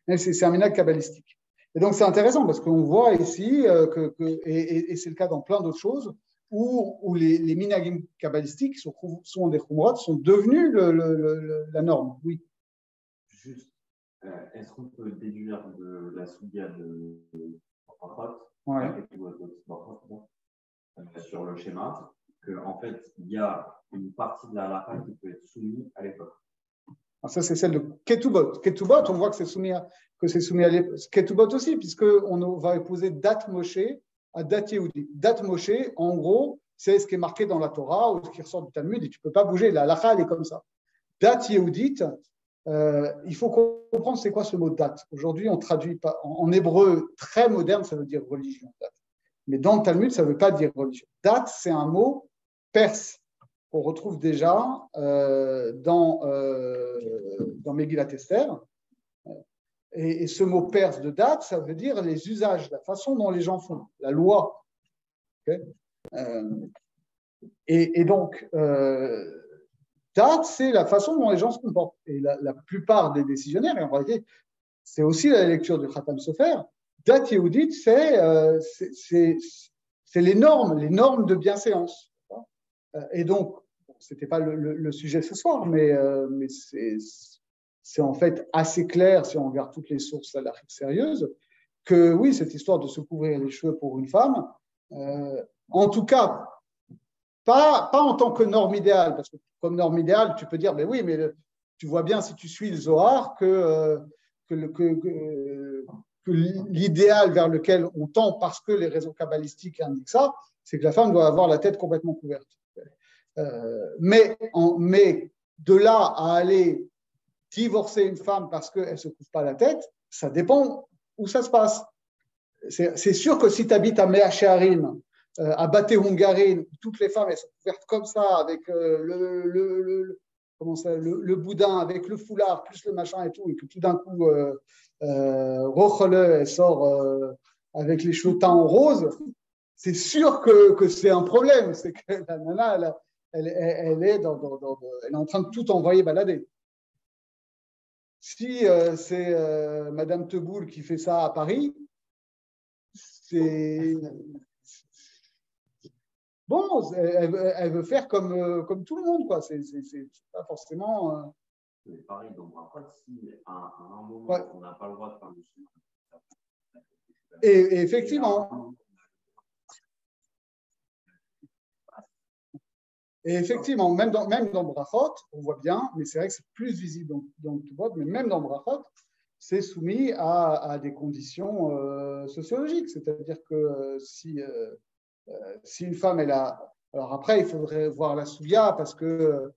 Mais c'est un minhag kabbalistique. Et donc, c'est intéressant parce qu'on voit ici, et c'est le cas dans plein d'autres choses, où les minhagim kabbalistiques sont des khumrot, sont devenus la norme. Oui. Juste, est-ce qu'on peut déduire de la soudia de sur le schéma qu'en fait, il y a une partie de la halakha qui peut être soumise à l'époque? Ça, c'est celle de Ketubot. Ketubot, on voit que c'est soumis à l'époque. Ketubot aussi, puisqu'on va épouser date Moshe à date Yehudi. Date Moshe, en gros, c'est ce qui est marqué dans la Torah ou ce qui ressort du Talmud, et tu ne peux pas bouger. La halakha, elle est comme ça. Date Yehudite, il faut comprendre c'est quoi ce mot date. Aujourd'hui, on traduit pas, en hébreu très moderne, ça veut dire religion. Date. Mais dans le Talmud, ça ne veut pas dire religion. Date, c'est un mot perse qu'on retrouve déjà dans Megillat Esther. Et ce mot perse de date, ça veut dire les usages, la façon dont les gens font, la loi. Okay, et donc, date, c'est la façon dont les gens se comportent. Et la plupart des décisionnaires, et en réalité, c'est aussi la lecture du Khatam Sofer, date yehudite, c'est les normes de bienséance. Et donc, ce n'était pas le sujet ce soir, mais c'est en fait assez clair, si on regarde toutes les sources halakhiques sérieuses, que oui, cette histoire de se couvrir les cheveux pour une femme, en tout cas, pas en tant que norme idéale, parce que comme norme idéale, tu peux dire, mais oui, mais tu vois bien si tu suis le Zohar que l'idéal vers lequel on tend, parce que les réseaux kabbalistiques indiquent ça, c'est que la femme doit avoir la tête complètement couverte. Mais de là à aller divorcer une femme parce qu'elle ne se couvre pas la tête, ça dépend où ça se passe. C'est sûr que si tu habites à Mea Shearim, à Baté Hungarin, toutes les femmes elles sont couvertes comme ça, avec le boudin, avec le foulard, plus le machin et tout, et que tout d'un coup, Rochele, elle sort avec les cheveux teints en rose, c'est sûr que c'est un problème. C'est que la nana, elle est en train de tout envoyer balader. Si c'est Madame Teboul qui fait ça à Paris, c'est bon, elle veut faire comme tout le monde, quoi. C'est pas forcément. Mais pareil, donc après, si à un moment ouais. On n'a pas le droit de faire du cinéma. Et effectivement. Et effectivement, même dans Brachot, on voit bien, mais c'est vrai que c'est plus visible dans le Tubot, mais même dans Brachot, c'est soumis à des conditions sociologiques. C'est-à-dire que si une femme, elle a... Alors après, il faudrait voir la souya, parce qu'on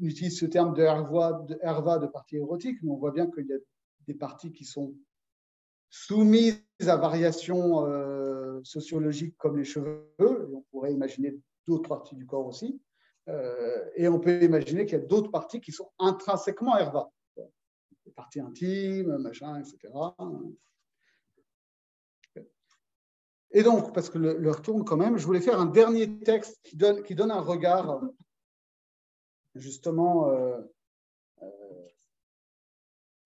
utilise ce terme de herva de partie érotique, mais on voit bien qu'il y a des parties qui sont soumises à variations sociologiques comme les cheveux, et on pourrait imaginer d'autres parties du corps aussi, et on peut imaginer qu'il y a d'autres parties qui sont intrinsèquement herva, les parties intimes, machin, etc. Et donc, parce que l'heure tourne quand même, je voulais faire un dernier texte qui donne un regard justement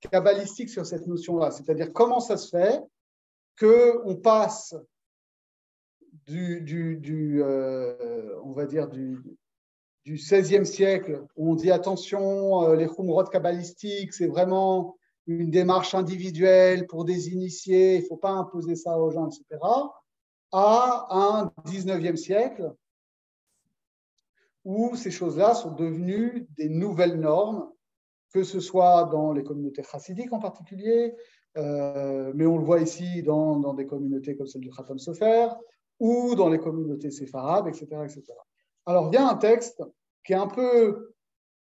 kabbalistique sur cette notion-là, c'est-à-dire comment ça se fait qu'on passe on va dire du XVIe siècle, où on dit attention, les khumrot kabbalistiques, c'est vraiment une démarche individuelle pour des initiés, il ne faut pas imposer ça aux gens, etc., à un XIXe siècle où ces choses-là sont devenues des nouvelles normes, que ce soit dans les communautés chassidiques en particulier, mais on le voit ici dans des communautés comme celle du Khatam Sofer, ou dans les communautés séfarades, etc., etc. Alors, il y a un texte qui est un peu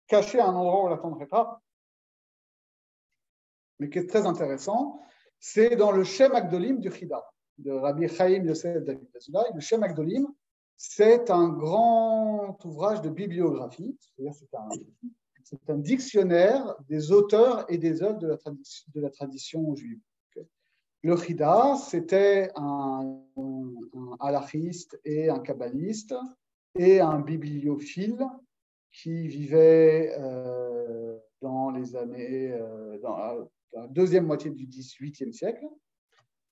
caché à un endroit où on ne l'attendrait pas, mais qui est très intéressant. C'est dans le Shem Agdolim du Chida, de Rabbi Chaim Yosef David Azoulay. Le Shem Agdolim, c'est un grand ouvrage de bibliographie, c'est-à-dire c'est un dictionnaire des auteurs et des œuvres de la tradition juive. Le Chida, c'était un halachiste et un kabbaliste et un bibliophile qui vivait dans les années, dans la deuxième moitié du XVIIIe siècle,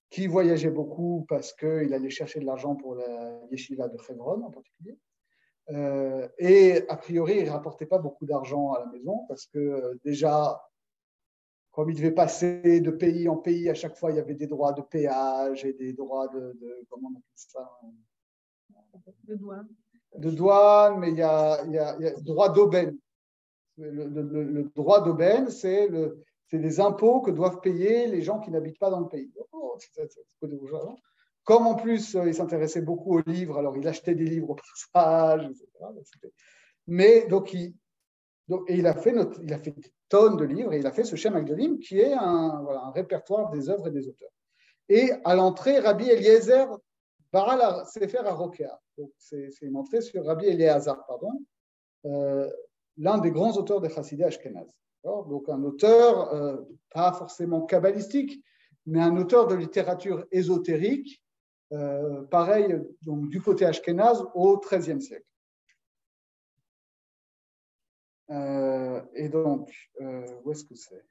qui voyageait beaucoup parce qu'il allait chercher de l'argent pour la yeshiva de Hebron en particulier. Et a priori, il ne rapportait pas beaucoup d'argent à la maison parce que déjà, comme il devait passer de pays en pays, à chaque fois, il y avait des droits de péage et des droits de comment on appelle ça? De douane, mais il y a droit d'aubaine. Le droit d'aubaine, c'est les impôts que doivent payer les gens qui n'habitent pas dans le pays. Comme en plus, il s'intéressait beaucoup aux livres, alors il achetait des livres au passage, etc. Mais il a fait des tonnes de livres et il a fait ce Shem Agdolim qui est un répertoire des œuvres et des auteurs. Et à l'entrée, Rabbi Eliezer Baral Sefer HaRokea. Donc c'est une entrée sur Rabbi Eliezer, l'un des grands auteurs des Chassidés Ashkenaz. Donc un auteur pas forcément kabbalistique, mais un auteur de littérature ésotérique, pareil donc, du côté Ashkenaz au XIIIe siècle. Et donc, où est-ce que c'est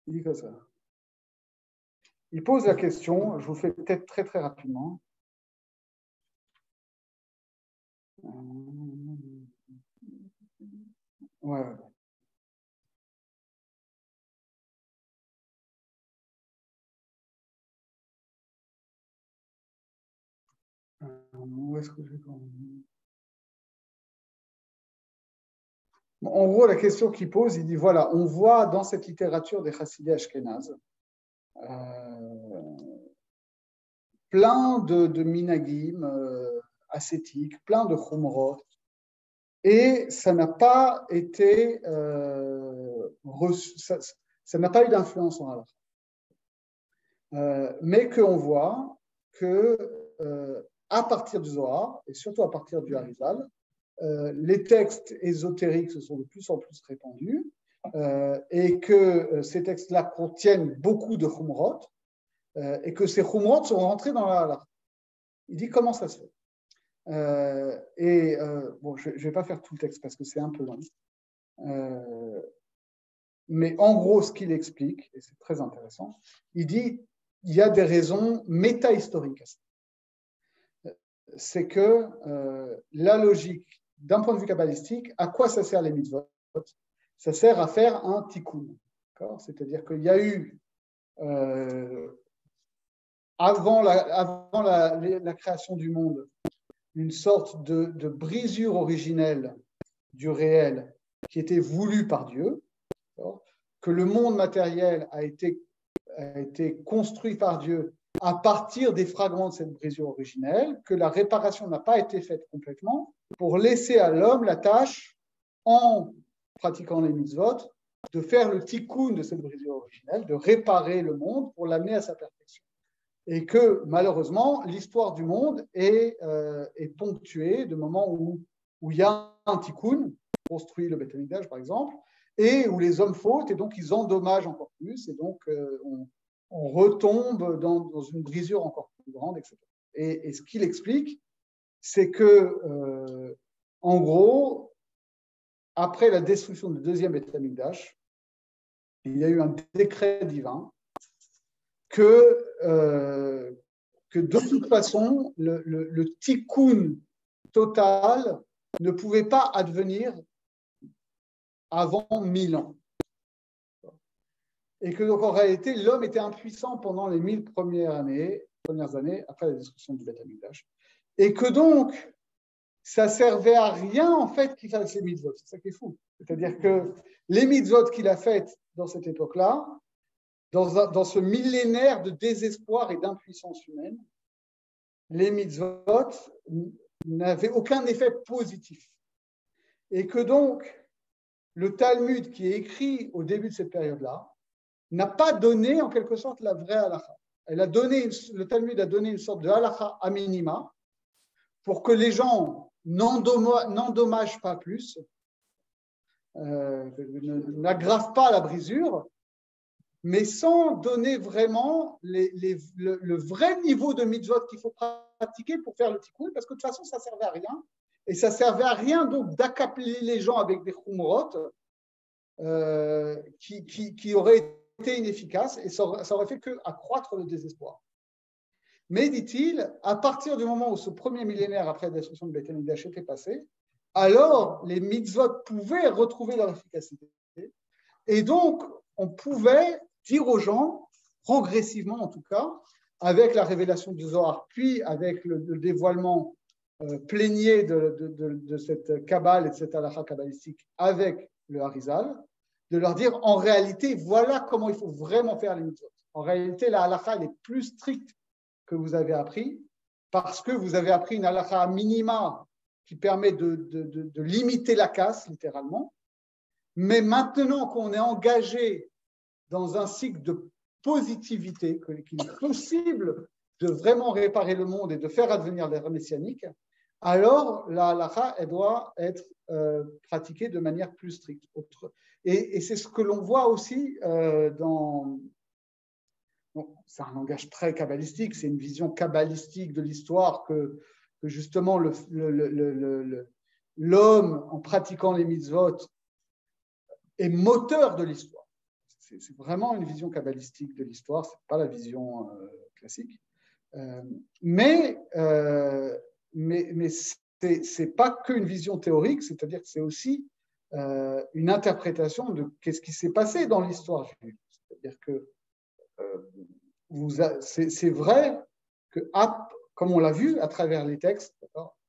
il dit comme ça. Il pose la question, je vous fais peut-être très très rapidement. Ouais. Où est-ce que je vais En gros, la question qu'il pose, il dit voilà, on voit dans cette littérature des Chassidés Ashkenaz plein de minagim ascétiques, plein de chumrot, et ça n'a pas été reçu, ça n'a pas eu d'influence en halakha. Mais qu'on voit que à partir du Zohar, et surtout à partir du Harizal, les textes ésotériques se sont de plus en plus répandus et que ces textes-là contiennent beaucoup de chumrot et que ces chumrot sont rentrés dans la halakha. Il dit comment ça se fait bon, je ne vais pas faire tout le texte parce que c'est un peu long. Mais en gros, ce qu'il explique, et c'est très intéressant, il dit il y a des raisons métahistoriques à ça. C'est que la logique, d'un point de vue kabbalistique, à quoi ça sert les mitzvot? Ça sert à faire un tikkun. C'est-à-dire qu'il y a eu, avant la création du monde, une sorte de brisure originelle du réel qui était voulue par Dieu, que le monde matériel a été construit par Dieu à partir des fragments de cette brisure originelle, que la réparation n'a pas été faite complètement, pour laisser à l'homme la tâche, en pratiquant les mitzvot, de faire le tikkun de cette brisure originelle, de réparer le monde pour l'amener à sa perfection. Et que, malheureusement, l'histoire du monde est ponctuée de moments où il y a un tikkun, construit le Beth Amikdash par exemple, et où les hommes fautent, et donc ils endommagent encore plus, et donc on retombe dans une brisure encore plus grande, etc. Et ce qu'il explique, c'est que, en gros, après la destruction du deuxième Beth Amikdash, il y a eu un décret divin que que de toute façon, le tikkun total ne pouvait pas advenir avant 1000 ans. Et que donc en réalité, l'homme était impuissant pendant les 1000 premières années après la destruction du Beth Amikdash. Et que donc, ça servait à rien en fait qu'il fasse les mitzvot. C'est ça qui est fou. C'est-à-dire que les mitzvot qu'il a faites dans cette époque-là, dans ce millénaire de désespoir et d'impuissance humaine, les mitzvot n'avaient aucun effet positif. Et que donc, le Talmud qui est écrit au début de cette période-là n'a pas donné en quelque sorte la vraie halakha. Le Talmud a donné une sorte de halakha a minima pour que les gens n'endommagent pas plus, n'aggravent pas la brisure, mais sans donner vraiment le vrai niveau de mitzvot qu'il faut pratiquer pour faire le tikkun, parce que de toute façon, ça ne servait à rien. Et ça ne servait à rien donc d'accabler les gens avec des chumrot qui auraient été inefficaces, et ça aurait fait qu'accroître le désespoir. Mais, dit-il, à partir du moment où ce premier millénaire après la destruction de Beth Amikdash était passé, alors les mitzvot pouvaient retrouver leur efficacité. Et donc, on pouvait dire aux gens, progressivement en tout cas, avec la révélation du Zohar, puis avec le dévoilement plénier de cette Kabbale et de cette halakha kabbalistique avec le Harizal, de leur dire, en réalité, voilà comment il faut vraiment faire les mitzvot. En réalité, la halakha, elle est plus stricte que vous avez appris, parce que vous avez appris une halakha minima qui permet de limiter la casse, littéralement. Mais maintenant qu'on est engagé dans un cycle de positivité, qu'il est possible de vraiment réparer le monde et de faire advenir l'ère messianique, alors la halakha, elle doit être pratiquée de manière plus stricte. Et c'est ce que l'on voit aussi dans... Bon, c'est un langage très kabbalistique, c'est une vision kabbalistique de l'histoire que justement l'homme, en pratiquant les mitzvot, est moteur de l'histoire. C'est vraiment une vision kabbalistique de l'histoire, ce n'est pas la vision classique. Mais ce n'est pas qu'une vision théorique, c'est-à-dire que c'est aussi une interprétation de qu'est-ce qui s'est passé dans l'histoire juive. C'est-à-dire que c'est vrai que, comme on l'a vu à travers les textes,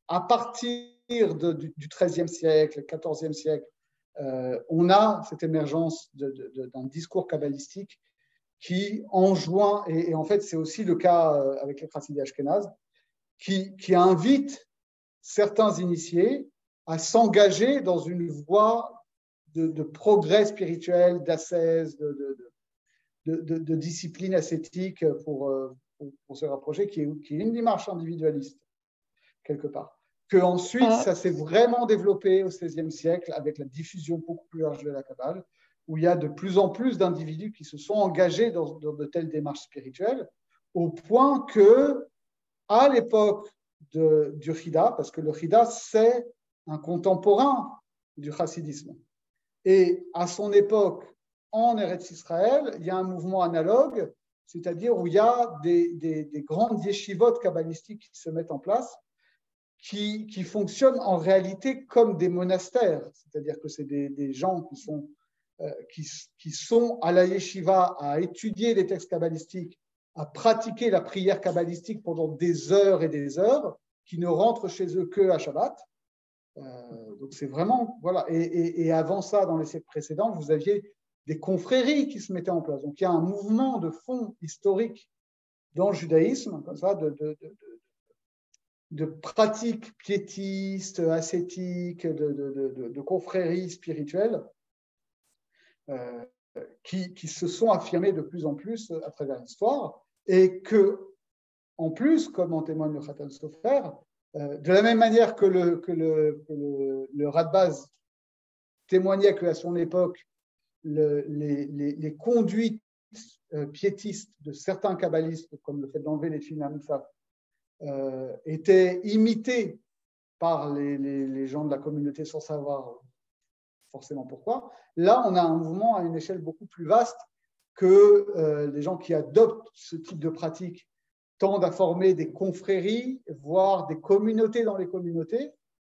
à partir du XIIIe siècle, XIVe siècle, on a cette émergence d'un discours kabbalistique qui enjoint, et en fait c'est aussi le cas avec les Chassidés Ashkénazes, qui invite certains initiés à s'engager dans une voie de progrès spirituel, d'ascèse, de discipline ascétique pour se rapprocher, qui est une démarche individualiste, quelque part. Qu'ensuite, ça s'est vraiment développé au XVIe siècle avec la diffusion beaucoup plus large de la Kabbale, où il y a de plus en plus d'individus qui se sont engagés dans de telles démarches spirituelles, au point que, à l'époque du Chida, parce que le Chida, c'est un contemporain du chassidisme, et à son époque, en Eretz Israël, il y a un mouvement analogue, c'est-à-dire où il y a des grandes yeshivot kabbalistiques qui se mettent en place, qui fonctionnent en réalité comme des monastères, c'est-à-dire que c'est des gens qui sont à la yeshiva à étudier les textes kabbalistiques, à pratiquer la prière kabbalistique pendant des heures et des heures, qui ne rentrent chez eux que à Shabbat. Donc c'est vraiment, voilà. Et avant ça, dans les siècles précédents, vous aviez des confréries qui se mettaient en place. Donc il y a un mouvement de fond historique dans le judaïsme, comme ça, de pratiques piétistes, ascétiques, de confréries spirituelles qui se sont affirmées de plus en plus à travers l'histoire, et que, en plus, comme en témoigne le Khatan Sofer, de la même manière que le Radbaz témoignait qu'à son époque, les conduites piétistes de certains kabbalistes, comme le fait d'enlever les films à Moussaf, étaient imités par les gens de la communauté sans savoir forcément pourquoi. Là, on a un mouvement à une échelle beaucoup plus vaste que les gens qui adoptent ce type de pratique tendent à former des confréries, voire des communautés dans les communautés,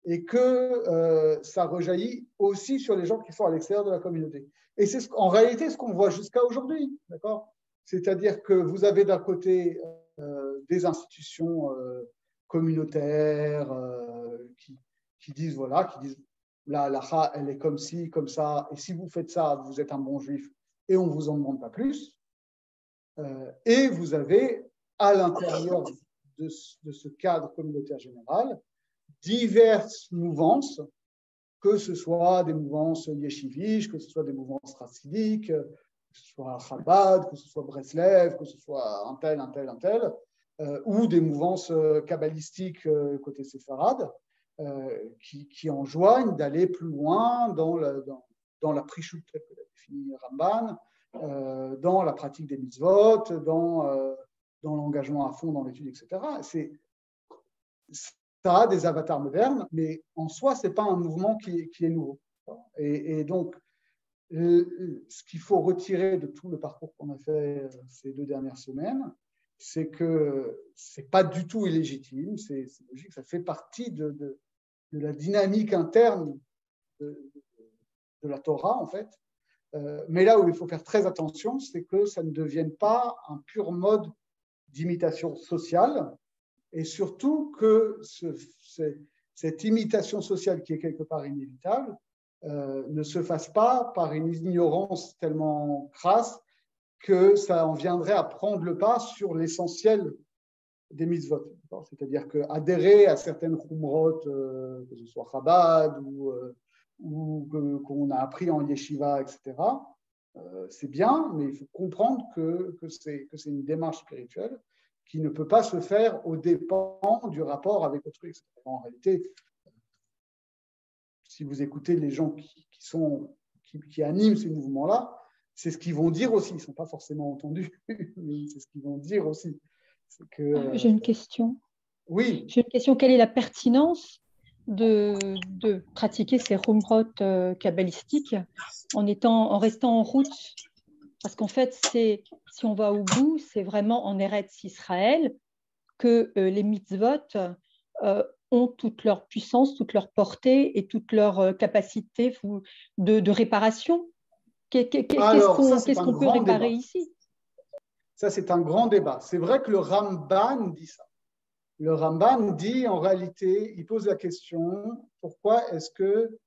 et que ça rejaillit aussi sur les gens qui sont à l'extérieur de la communauté. Et c'est en réalité ce qu'on voit jusqu'à aujourd'hui, d'accord? C'est-à-dire que vous avez d'un côté des institutions communautaires qui disent, voilà, qui disent, la halakha, elle est comme ci, comme ça, et si vous faites ça, vous êtes un bon juif, et on ne vous en demande pas plus. Et vous avez, à l'intérieur de ce cadre communautaire général, diverses mouvances, que ce soit des mouvances yeshiviches, que ce soit des mouvances chassidiques, que ce soit Chabad, que ce soit Breslev, que ce soit un tel, ou des mouvances kabbalistiques côté séfarade, qui enjoignent d'aller plus loin dans la prichout, telle que l'a défini Ramban, dans la pratique des mitzvot, dans l'engagement à fond dans l'étude, etc. Ça a des avatars modernes, mais en soi, ce n'est pas un mouvement qui est nouveau. Et donc, ce qu'il faut retirer de tout le parcours qu'on a fait ces 2 dernières semaines, c'est que ce n'est pas du tout illégitime, c'est logique, ça fait partie de la dynamique interne de la Torah, en fait. Mais là où il faut faire très attention, c'est que ça ne devienne pas un pur mode d'imitation sociale, et surtout que cette imitation sociale qui est quelque part inévitable ne se fasse pas par une ignorance tellement crasse que ça en viendrait à prendre le pas sur l'essentiel des mitzvot. C'est-à-dire qu'adhérer à certaines khumrot, que ce soit Chabad ou qu'on a appris en yeshiva, etc., c'est bien, mais il faut comprendre que c'est une démarche spirituelle qui ne peut pas se faire aux dépens du rapport avec autrui. En réalité, si vous écoutez les gens qui animent ces mouvements-là, c'est ce qu'ils vont dire aussi. Ils ne sont pas forcément entendus, mais c'est ce qu'ils vont dire aussi. J'ai une question. Oui. J'ai une question. Quelle est la pertinence de pratiquer ces rumrot kabbalistiques en restant en route? Parce qu'en fait, si on va au bout, c'est vraiment en Eretz Israël que les mitzvot ont toute leur puissance, toute leur portée et toute leur capacité de réparation. Qu'est-ce qu'on peut réparer ici? Ça, c'est un grand débat. C'est vrai que le Ramban dit ça. Le Ramban dit, en réalité, il pose la question, pourquoi est-ce que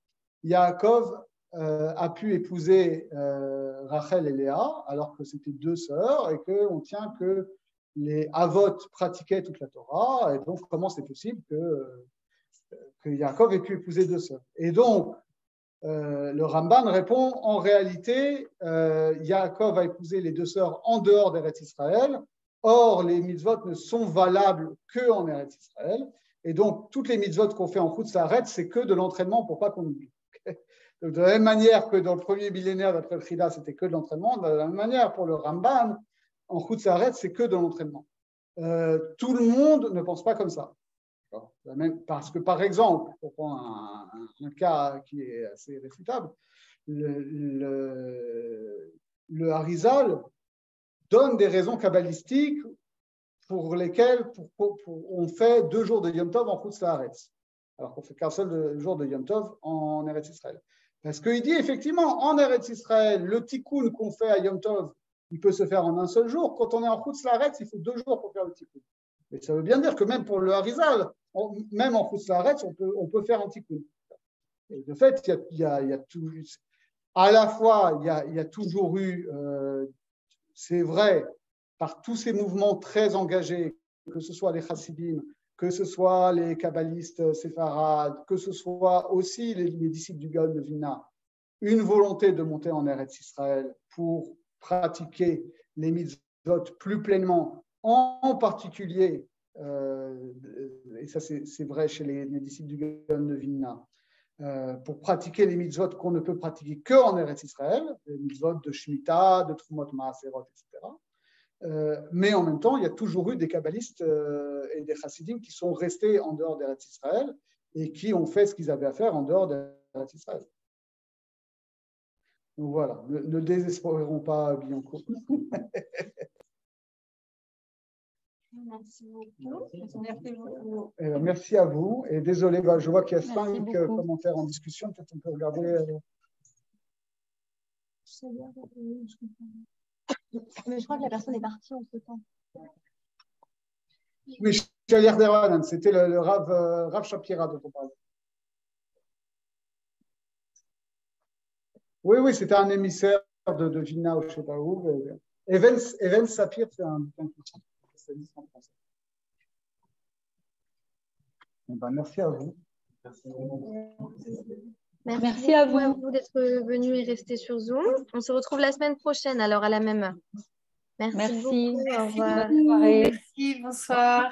Yaakov a pu épouser Rachel et Léa, alors que c'était 2 sœurs, et qu'on tient que les Avot pratiquaient toute la Torah, et donc comment c'est possible que Yaakov ait pu épouser 2 sœurs. Et donc, le Ramban répond, en réalité, Yaakov a épousé les 2 sœurs en dehors d'Eretz Israël, or les mitzvot ne sont valables qu'en Eretz Israël, et donc toutes les mitzvot qu'on fait en Chutz La'aretz, c'est que de l'entraînement pour pas qu'on oublie. Donc, de la même manière que dans le premier millénaire d'après le Chida, c'était que de l'entraînement, de la même manière pour le Ramban, en Chutz La'aretz, c'est que de l'entraînement. Tout le monde ne pense pas comme ça. Parce que, par exemple, pour prendre un cas qui est assez réfutable, le Harizal donne des raisons kabbalistiques pour lesquelles on fait 2 jours de Yom Tov en Chutz La'aretz, alors qu'on fait qu'un seul jour de Yom Tov en Eretz Israël. Parce qu'il dit effectivement, en Eretz Israël, le tikkun qu'on fait à Yom Tov, il peut se faire en un seul jour. Quand on est en Chutz La'aretz, il faut 2 jours pour faire le tikkun. Mais ça veut bien dire que même pour le Harizal, même en Chutz La'aretz, on peut faire un tikkun. Et de fait, il y a à la fois, il y a toujours eu, c'est vrai, par tous ces mouvements très engagés, que ce soit les chassidim, que ce soit les kabbalistes séfarades, que ce soit aussi les disciples du Gaon de Vilna, une volonté de monter en Eretz Israël pour pratiquer les mitzvot plus pleinement, en particulier, et ça c'est vrai chez les disciples du Gaon de Vilna, pour pratiquer les mitzvot qu'on ne peut pratiquer qu'en Eretz Israël, les mitzvot de Shemitah, de Trumot Maaserot, etc. Mais en même temps, il y a toujours eu des kabbalistes et des chassidim qui sont restés en dehors d'Eretz Israël et qui ont fait ce qu'ils avaient à faire en dehors d'Eretz Israël. Donc voilà, ne désespérons pas Bianco. Merci beaucoup. Merci à vous. Et désolé, je vois qu'il y a Merci 5 beaucoup. commentaires en discussion. Peut-être on peut regarder. Mais je crois que la personne est partie entre-temps. Oui, Shaliar Derwanan, c'était le Rav Shapira dont on parlait. Oui, oui, c'était un émissaire de Vilna ou je ne sais pas où. Even Sapir, c'est un spécialiste en français. Merci à vous. Merci à vous. D'être venus et restés sur Zoom. On se retrouve la semaine prochaine, alors à la même heure. Merci. Merci. Beaucoup. Au revoir. Bonne soirée. Merci, bonsoir.